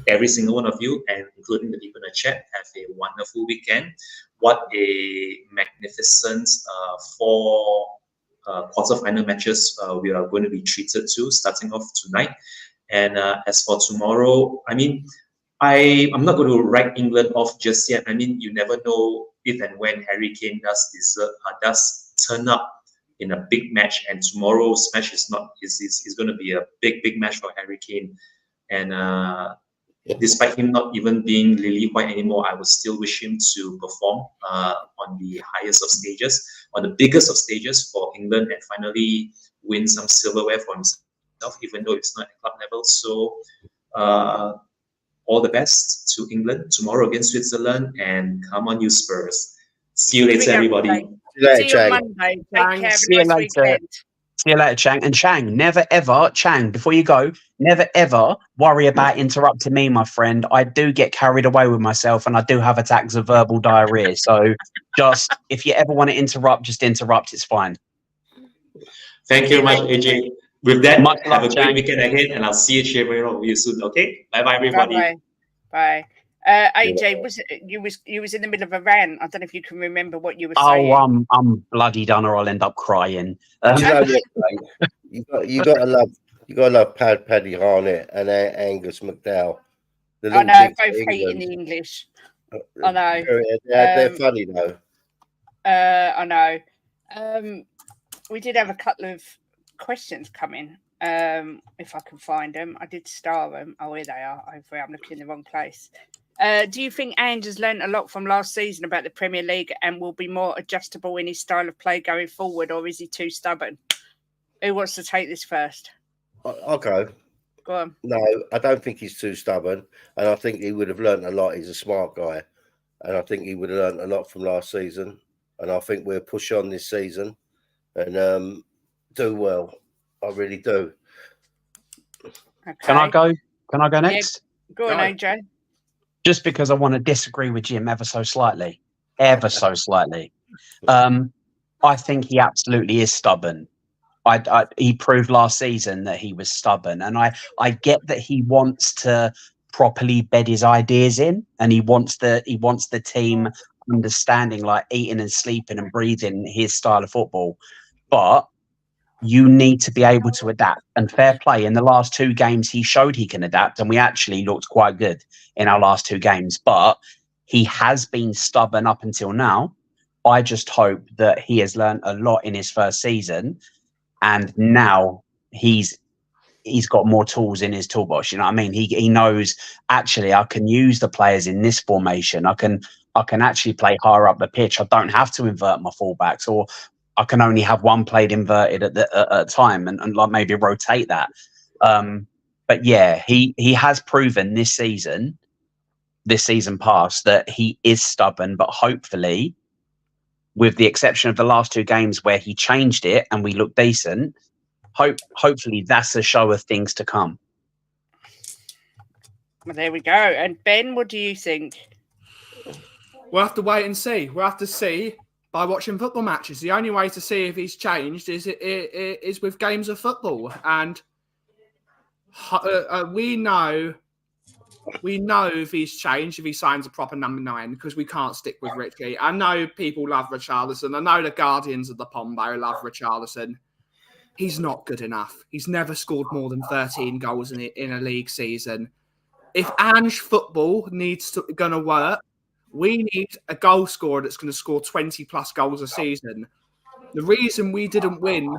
every single one of you, and including the people in the chat, have a wonderful weekend. What a magnificent 4 quarterfinal matches we are going to be treated to, starting off tonight. And as for tomorrow, I mean, I'm not going to write England off just yet. I mean, you never know if and when Harry Kane does turn up in a big match, and tomorrow's match is going to be a big match for Harry Kane. And despite him not even being Lily White anymore, I would still wish him to perform on the highest of stages, on the biggest of stages for England, and finally win some silverware for himself, even though it's not at club level. So all the best to England tomorrow against Switzerland, and come on, you Spurs. See you later, everybody. See you on Monday. Take care. See you later. See you later, Chang. And Chang, never ever, before you go, never ever worry about interrupting me, my friend. I do get carried away with myself, and I do have attacks of verbal diarrhea. So just, if you ever want to interrupt, just interrupt. It's fine. Thank you very much, AJ. With that, Much have love, a great weekend ahead, and I'll see you soon. Okay? Bye-bye, everybody. Bye. AJ, you was in the middle of a rant. I don't know if you can remember what you were saying. Oh, I'm bloody done, or I'll end up crying. You got to love Paddy Harnett and Angus McDowell. I know, both hating the English. I know. They're funny though. I know. We did have a couple of questions come in. If I can find them, I did star them. Oh, here they are. Over here. I'm looking in the wrong place. Do you think Ange has learned a lot from last season about the Premier League and will be more adjustable in his style of play going forward, or is he too stubborn? Who wants to take this first? I'll go. Go on. No, I don't think he's too stubborn, and I think he would have learned a lot. He's a smart guy, and I think he would have learned a lot from last season. And I think we'll push on this season and do well. I really do. Okay. Can I go? Can I go next? Yeah. Go on, AJ. Just because I want to disagree with Jim ever so slightly. ever so slightly. I think he absolutely is stubborn. He proved last season that he was stubborn, and I get that he wants to properly bed his ideas in, and he wants the team understanding, like eating and sleeping and breathing his style of football. But you need to be able to adapt, and fair play. In the last 2 games, he showed he can adapt, and we actually looked quite good in our last 2 games. But he has been stubborn up until now. I just hope that he has learned a lot in his first season, and now he's got more tools in his toolbox. You know what I mean? He knows, actually, I can use the players in this formation. I can actually play higher up the pitch. I don't have to invert my fullbacks, or I can only have one played inverted at a time, and like maybe rotate that. But yeah, he has proven this season past, that he is stubborn. But hopefully, with the exception of the last 2 games where he changed it and we look decent, hopefully that's a show of things to come. Well, there we go. And Ben, what do you think? We'll have to wait and see. We'll have to see by watching football matches. The only way to see if he's changed is with games of football. And we know if he's changed, if he signs a proper number 9, because we can't stick with Richie. I know people love Richarlison. I know the Guardians of the Pombo love Richarlison. He's not good enough. He's never scored more than 13 goals in a league season. If Ange football going to work, we need a goal scorer that's going to score 20 plus goals a season. The reason we didn't win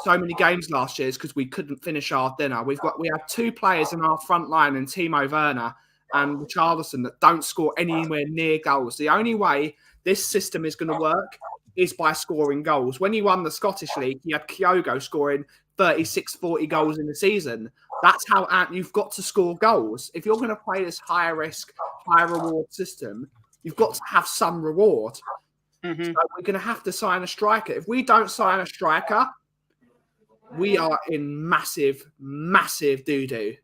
so many games last year is because we couldn't finish our dinner. We have 2 players in our front line, and Timo Werner and Richarlison, that don't score anywhere near goals. The only way this system is going to work is by scoring goals. When he won the Scottish League, he had Kyogo scoring 36, 40 goals in the season. That's how you've got to score goals. If you're going to play this higher risk, higher reward system, you've got to have some reward. Mm-hmm. So we're going to have to sign a striker. If we don't sign a striker, we are in massive, massive doo-doo.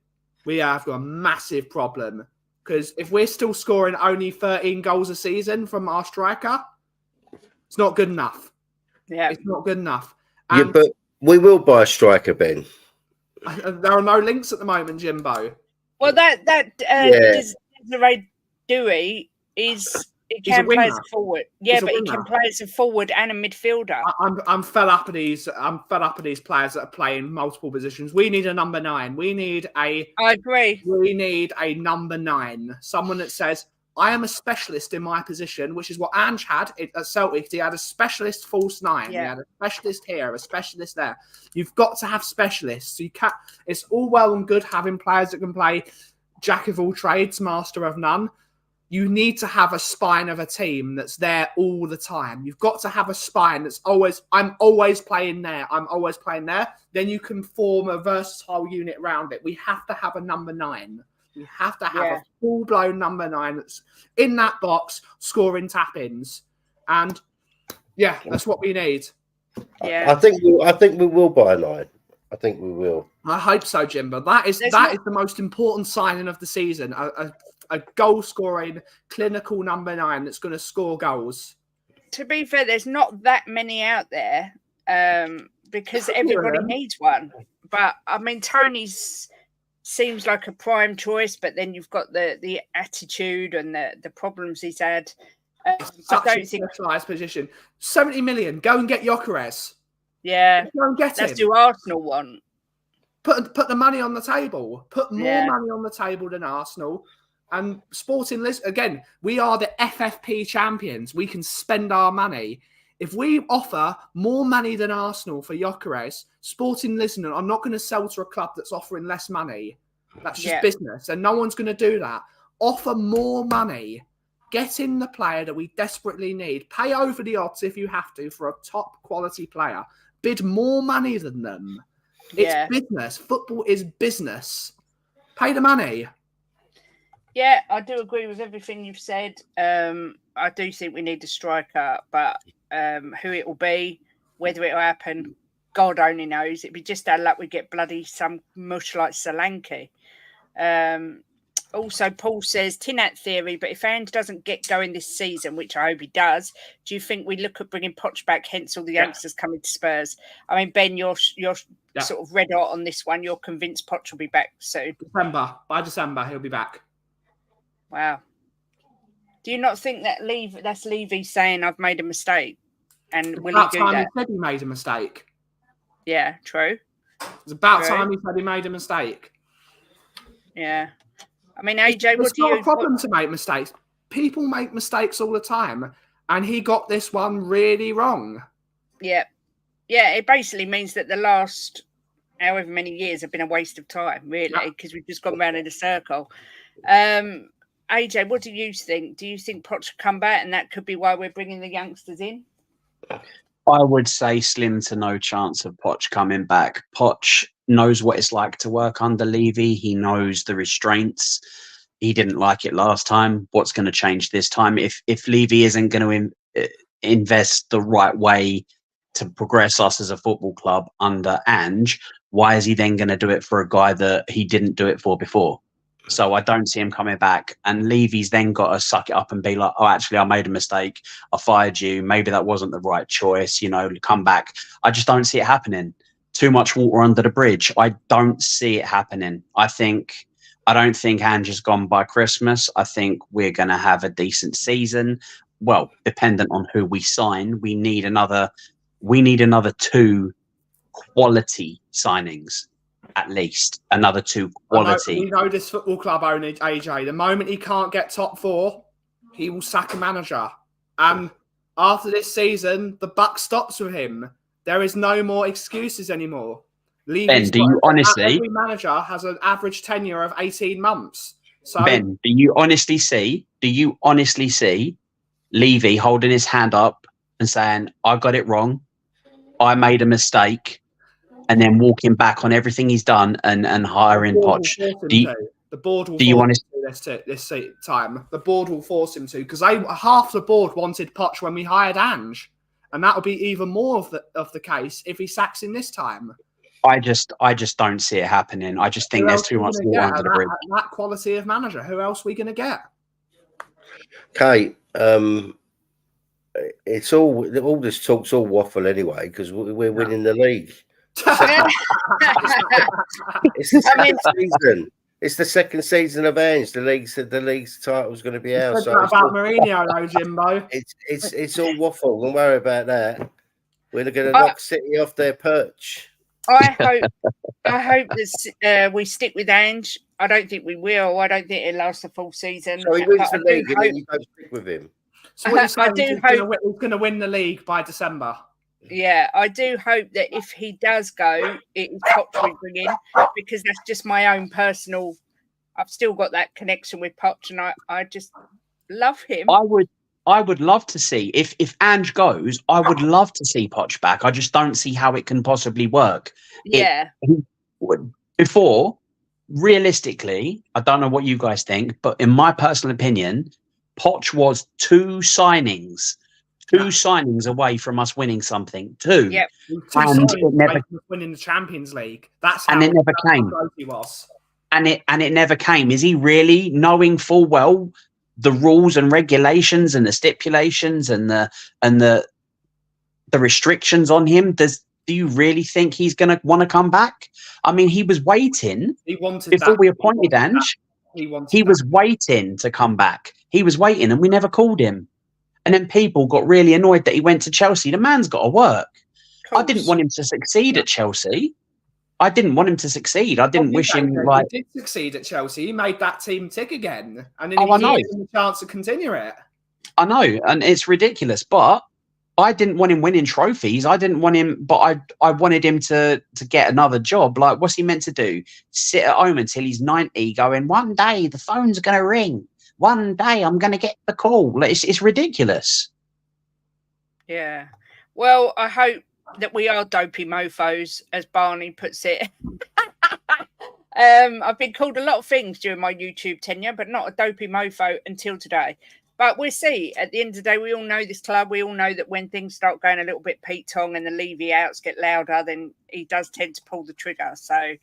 We have got a massive problem. Because if we're still scoring only 13 goals a season from our striker, it's not good enough. Yeah, it's not good enough. Yeah, but we will buy a striker, Ben. There are no links at the moment, Jimbo. Well, Desiree Dewey is... He can play as a forward. Yeah, but he can play as a forward and a midfielder. I'm fed up of these. I'm fed up of these players that are playing multiple positions. We need a number 9. I agree. We need a number 9. Someone that says, I am a specialist in my position, which is what Ange had at Celtic. He had a specialist false 9. Yeah. He had a specialist here, a specialist there. You've got to have specialists. You can't. It's all well and good having players that can play jack of all trades, master of none. You need to have a spine of a team that's there all the time. You've got to have a spine that's I'm always playing there. I'm always playing there. Then you can form a versatile unit around it. We have to have a number 9. We have to have a full-blown number 9 that's in that box scoring tap-ins. And, yeah, that's what we need. Yeah. I think we will buy a 9. I think we will. I hope so, Jimbo. That is the most important signing of the season. A goal-scoring, clinical number 9 that's going to score goals. To be fair, there's not that many out there because everybody needs one. But, I mean, Tony's seems like a prime choice, but then you've got the attitude and the problems he's had. Such a specialised position. 70 million. Go and get Gyökeres. Yeah. Go and get him. That's who Arsenal want. Put the money on the table. Put more money on the table than Arsenal. And Sporting Lisbon, again, we are the FFP champions. We can spend our money. If we offer more money than Arsenal for Gyökeres, Sporting Lisbon are not going to sell to a club that's offering less money. That's just business, and no one's going to do that. Offer more money. Get in the player that we desperately need. Pay over the odds if you have to for a top quality player. Bid more money than them. It's business. Football is business. Pay the money. Yeah, I do agree with everything you've said. I do think we need a striker, but who it will be, whether it will happen, God only knows. It'd be just our luck we get bloody some mush like Solanke. Also, Paul says, tin hat theory, but if Ange doesn't get going this season, which I hope he does, do you think we look at bringing Poch back, hence all the youngsters coming to Spurs? I mean, Ben, you're sort of red hot on this one. You're convinced Poch will be back soon. By December, he'll be back. Wow. Do you not think that that's Levy saying I've made a mistake? And will he do that? He said he made a mistake. Yeah, true. It's about time he said he made a mistake. Yeah. I mean, AJ, it's not a problem to make mistakes. People make mistakes all the time, and he got this one really wrong. Yeah. Yeah, it basically means that the last however many years have been a waste of time, really, because we've just gone round in a circle. AJ, what do you think? Do you think Poch will come back, and that could be why we're bringing the youngsters in? I would say slim to no chance of Poch coming back. Poch knows what it's like to work under Levy. He knows the restraints. He didn't like it last time. What's going to change this time? If Levy isn't going to invest the right way to progress us as a football club under Ange, why is he then going to do it for a guy that he didn't do it for before? So I don't see him coming back. And Levy's then got to suck it up and be like, oh, actually, I made a mistake. I fired you. Maybe that wasn't the right choice. Come back. I just don't see it happening. Too much water under the bridge. I don't see it happening. I don't think Ange is gone by Christmas. I think we're going to have a decent season. Well, dependent on who we sign, we need another 2 quality signings. At least another 2 quality. We know this football club owner, AJ. The moment he can't get top 4, he will sack a manager. And after this season, the buck stops with him. There is no more excuses anymore. Ben, do you honestly? Every manager has an average tenure of 18 months. So Ben, do you honestly see Levy holding his hand up and saying, "I got it wrong. I made a mistake." And then walking back on everything he's done and hiring Poch. The board will force him to this time. The board will force him to, because half the board wanted Poch when we hired Ange, and that will be even more of the case if he sacks him this time. I just don't see it happening. I just think there's too much water under the bridge. That quality of manager, who else are we going to get? Kate, it's all this talk's all waffle anyway because we're winning the league. It's the second season. It's the second season of Ange. The league's title is going to be ours. So about Mourinho, though, Jimbo. It's all waffle. Don't worry about that. We're going to knock City off their perch. I hope that we stick with Ange. I don't think we will. I don't think it'll last the full season. So he wins the league, and then you don't stick with him. So what you're saying is he's going to win the league by December. Yeah, I do hope that if he does go, it's Poch we bring in, because that's just my own personal. I've still got that connection with Poch, and I just love him. I would love to see if Ange goes. I would love to see Poch back. I just don't see how it can possibly work. Yeah. Before, realistically, I don't know what you guys think, but in my personal opinion, Poch was 2 signings away from us winning something. 2. Yep. And it never winning the Champions League. That's how and it never came. He was. And it never came. Is he really, knowing full well the rules and regulations and the stipulations and the restrictions on him? Do you really think he's going to want to come back? I mean, he was waiting. He wanted before that. we appointed Ange. He was waiting to come back. He was waiting, and we never called him. And then people got really annoyed that he went to Chelsea. The man's got to work. I didn't want him to succeed at Chelsea. I didn't want him to succeed. I didn't wish him like. He did succeed at Chelsea. He made that team tick again, and then he gave him the chance to continue it. I know, and it's ridiculous. But I didn't want him winning trophies. I didn't want him, but I wanted him to get another job. Like, what's he meant to do? Sit at home until he's 90, going, one day the phone's going to ring. One day I'm going to get the call. It's ridiculous. Yeah. Well, I hope that we are dopey mofos, as Barney puts it. I've been called a lot of things during my YouTube tenure, but not a dopey mofo until today. But we'll see. At the end of the day, we all know this club. We all know that when things start going a little bit Pete Tong and the Levy outs get louder, then he does tend to pull the trigger. So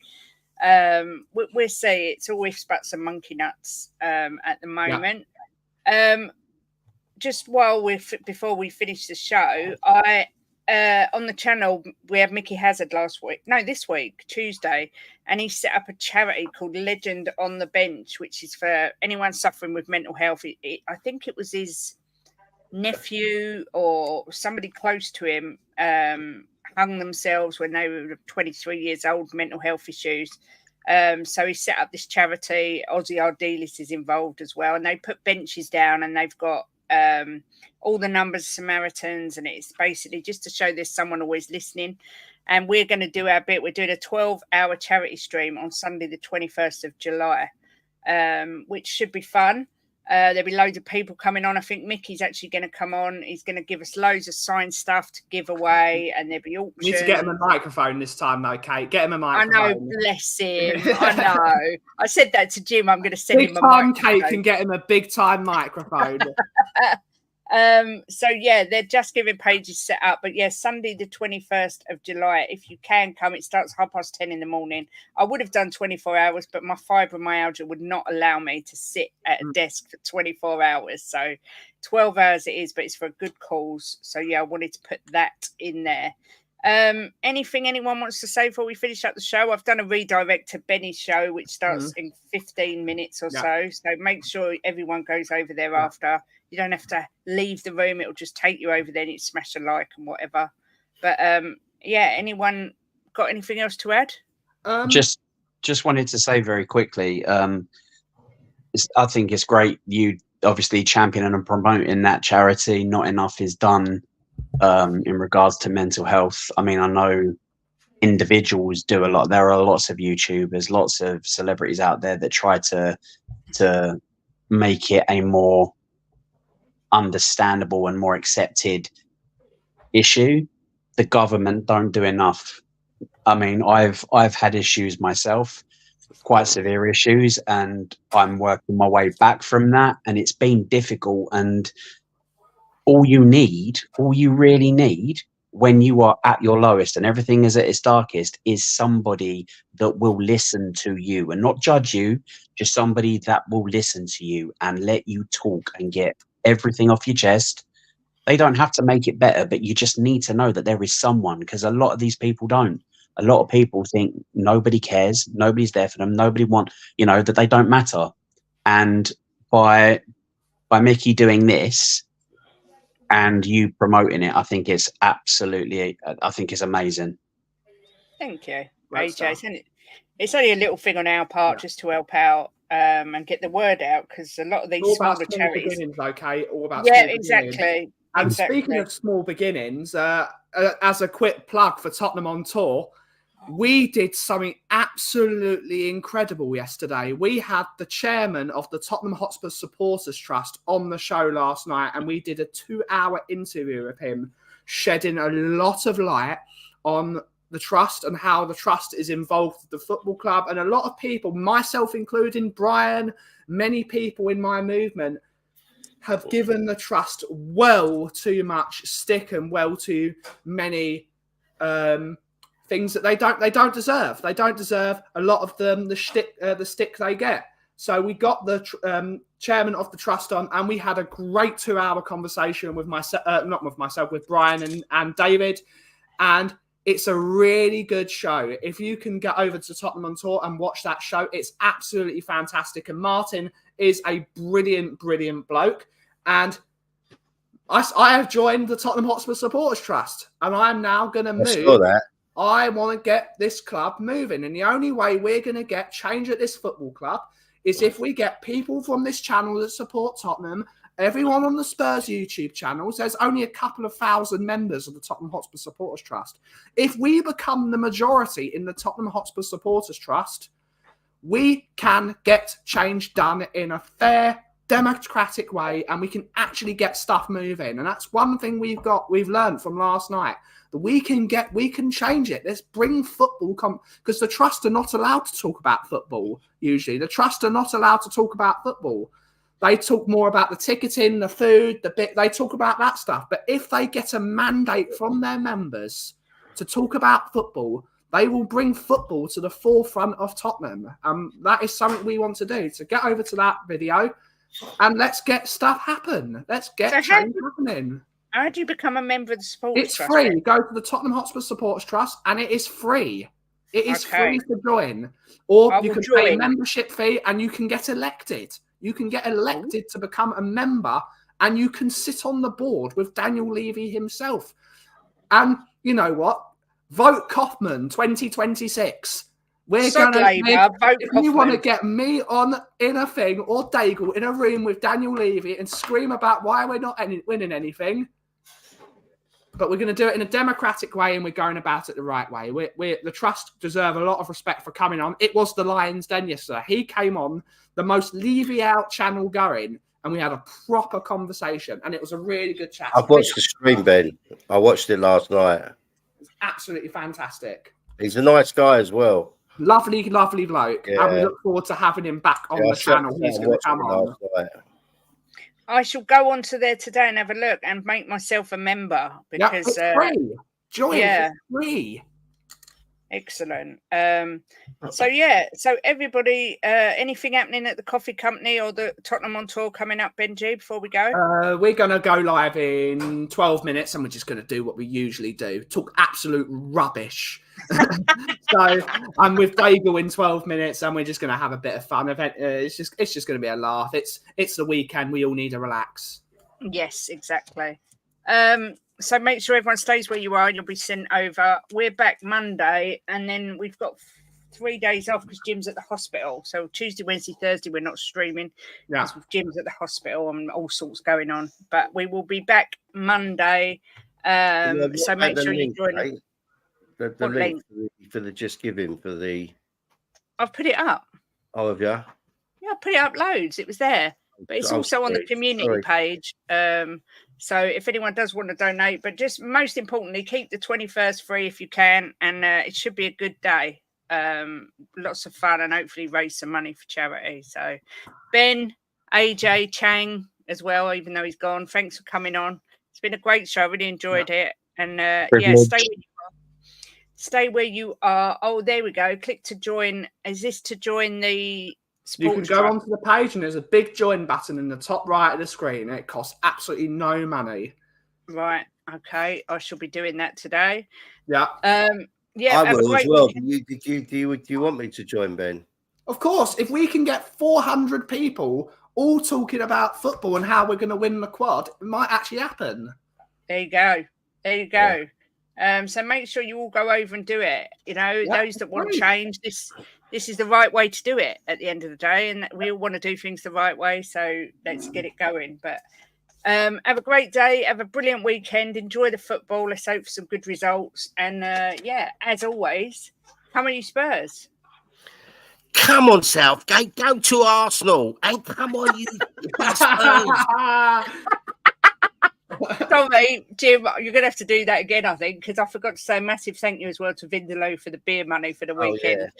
We'll see. It's all ifs, buts, and monkey nuts at the moment. Just before we finish the show, I on the channel we had Mickey Hazard this week, Tuesday, and he set up a charity called Legend on the Bench, which is for anyone suffering with mental health. I think it was his nephew or somebody close to him hung themselves when they were 23 years old, mental health issues. So he set up this charity. Aussie Ardelis is involved as well, and they put benches down, and they've got all the numbers of Samaritans, and it's basically just to show there's someone always listening. And we're going to do our bit. We're doing a 12-hour charity stream on Sunday the 21st of July, which should be fun. There'll be loads of people coming on. I think Mickey's actually going to come on. He's going to give us loads of signed stuff to give away, and there'll be auctions. You need to get him a microphone this time, though, Kate. Get him a microphone. I know, bless him. I know. I said that to Jim. I'm going to send him a microphone. Kate can get him a big-time microphone. So yeah, they're just giving pages set up. But yeah, Sunday the 21st of July, if you can come, it starts 10:30 in the morning. I would have done 24 hours, but my fibromyalgia would not allow me to sit at a desk for 24 hours. So 12 hours it is, but it's for a good cause. So yeah, I wanted to put that in there. Anything anyone wants to say before we finish up the show? I've done a redirect to Benny's show, which starts in 15 minutes or so. So make sure everyone goes over there after. You don't have to leave the room. It'll just take you over there and you smash a like and whatever. But yeah, anyone got anything else to add? Just wanted to say very quickly, I think it's great you obviously championing and promoting that charity. Not enough is done in regards to mental health. I mean, I know individuals do a lot. There are lots of YouTubers, lots of celebrities out there that try to make it a more understandable and more accepted issue. The government don't do enough. I mean, I've had issues myself, quite severe issues, and I'm working my way back from that, and it's been difficult. And all you really need when you are at your lowest and everything is at its darkest is somebody that will listen to you and not judge you, just somebody that will listen to you and let you talk and get everything off your chest. They don't have to make it better, but you just need to know that there is someone, because a lot of these people don't. A lot of people think nobody cares, nobody's there for them, nobody that they don't matter. And by Mickey doing this and you promoting it, I think it's amazing. Thank you, AJ. It's only a little thing on our part just to help out and get the word out, because a lot of these smaller charities. Okay, all about exactly. And speaking of small beginnings, as a quick plug for Tottenham on Tour, we did something absolutely incredible yesterday. We had the chairman of the Tottenham Hotspur Supporters Trust on the show last night, and we did a 2-hour interview with him, shedding a lot of light on the trust and how the trust is involved with the football club. And a lot of people, myself including Brian, many people in my movement, have given the trust well too much stick and well too many things that they don't deserve. They don't deserve, a lot of them, the stick they get. So we got the chairman of the trust on, and we had a great 2-hour conversation with with Brian and David. And it's a really good show. If you can get over to Tottenham on Tour and watch that show, it's absolutely fantastic. And Martin is a brilliant, brilliant bloke. And I have joined the Tottenham Hotspur Supporters Trust, and I'm now going to move. I want to get this club moving. And the only way we're going to get change at this football club is if we get people from this channel that support Tottenham. Everyone on the Spurs YouTube channels, there's only a couple of thousand members of the Tottenham Hotspur Supporters Trust. If we become the majority in the Tottenham Hotspur Supporters Trust, we can get change done in a fair, democratic way, and we can actually get stuff moving. And that's one thing we've learned from last night, that we can change it. Let's bring football, because the trust are not allowed to talk about football. Usually the trust are not allowed to talk about football. They talk more about the ticketing, the food, they talk about that stuff. But if they get a mandate from their members to talk about football, They will bring football to the forefront of Tottenham. That is something we want to do. So get over to that video and let's get stuff happen. Let's get change happening. How do you become a member of the Supporters It's Trust? free. Go to the Tottenham Hotspur Supporters Trust and it is free. It is free to join. Or you can pay a membership fee and you can get elected. You can get elected to become a member and you can sit on the board with Daniel Levy himself. And you know what? Vote Kaufman 2026. We're going to if you want to get me on in a thing or Daigle in a room with Daniel Levy and scream about why we're not winning anything, but we're going to do it in a democratic way and we're going about it the right way. The Trust deserve a lot of respect for coming on. It was the Lions Den yesterday. He came on the most Levy out channel going and we had a proper conversation and it was a really good chat. I've watched the stream, Ben. I watched it last night. It's absolutely fantastic. He's a nice guy as well. Lovely, lovely bloke. Yeah. And we look forward to having him back on the channel. He's going to come on. I shall go onto there today and have a look and make myself a member because it's free. Join for free. Excellent. So everybody, anything happening at the coffee company or the Tottenham on tour coming up, Benji, before we go? We're going to go live in 12 minutes and we're just going to do what we usually do. Talk absolute rubbish. So I'm with Daigle in 12 minutes and we're just going to have a bit of fun. It's just going to be a laugh. It's the weekend. We all need to relax. Yes, exactly. So make sure everyone stays where you are and you'll be sent over. We're back Monday and then we've got 3 days off because Jim's at the hospital. So Tuesday, Wednesday, Thursday, we're not streaming because Jim's at the hospital and all sorts going on. But we will be back Monday. So make sure you join us. The link for the Just Giving for the... I've put it up. Oh, have you? Yeah, I put it up loads. It was there. But it's also on the community page. So if anyone does want to donate, but just most importantly, keep the 21st free if you can. And it should be a good day. Lots of fun and hopefully raise some money for charity. So Ben, AJ, Chang as well, even though he's gone. Thanks for coming on. It's been a great show. I really enjoyed it. And stay where you are. Oh, there we go. Click to join. Is this to join the... You can go onto the page and there's a big join button in the top right of the screen. It costs absolutely no money. Right. Okay. I shall be doing that today. Yeah. I will as well. Do you want me to join, Ben? Of course. If we can get 400 people all talking about football and how we're going to win the quad, it might actually happen. There you go. So make sure you all go over and do it. You know, those that want change, this is the right way to do it at the end of the day. And we all want to do things the right way. So let's get it going. But have a great day. Have a brilliant weekend. Enjoy the football. Let's hope for some good results. And as always, come on, you Spurs. Come on, Southgate. Go to Arsenal. And come on, you Spurs. Sorry, Jim, you're going to have to do that again, I think, because I forgot to say a massive thank you as well to Vindaloo for the beer money for the weekend.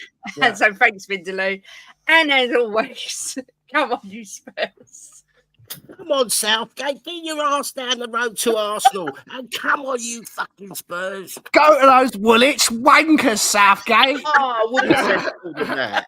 And so thanks, Vindaloo. And as always, come on, you Spurs. Come on, Southgate. Get your ass down the road to Arsenal. And come on, you fucking Spurs. Go to those Woolwich wankers, Southgate. Oh, I wouldn't have said all of that.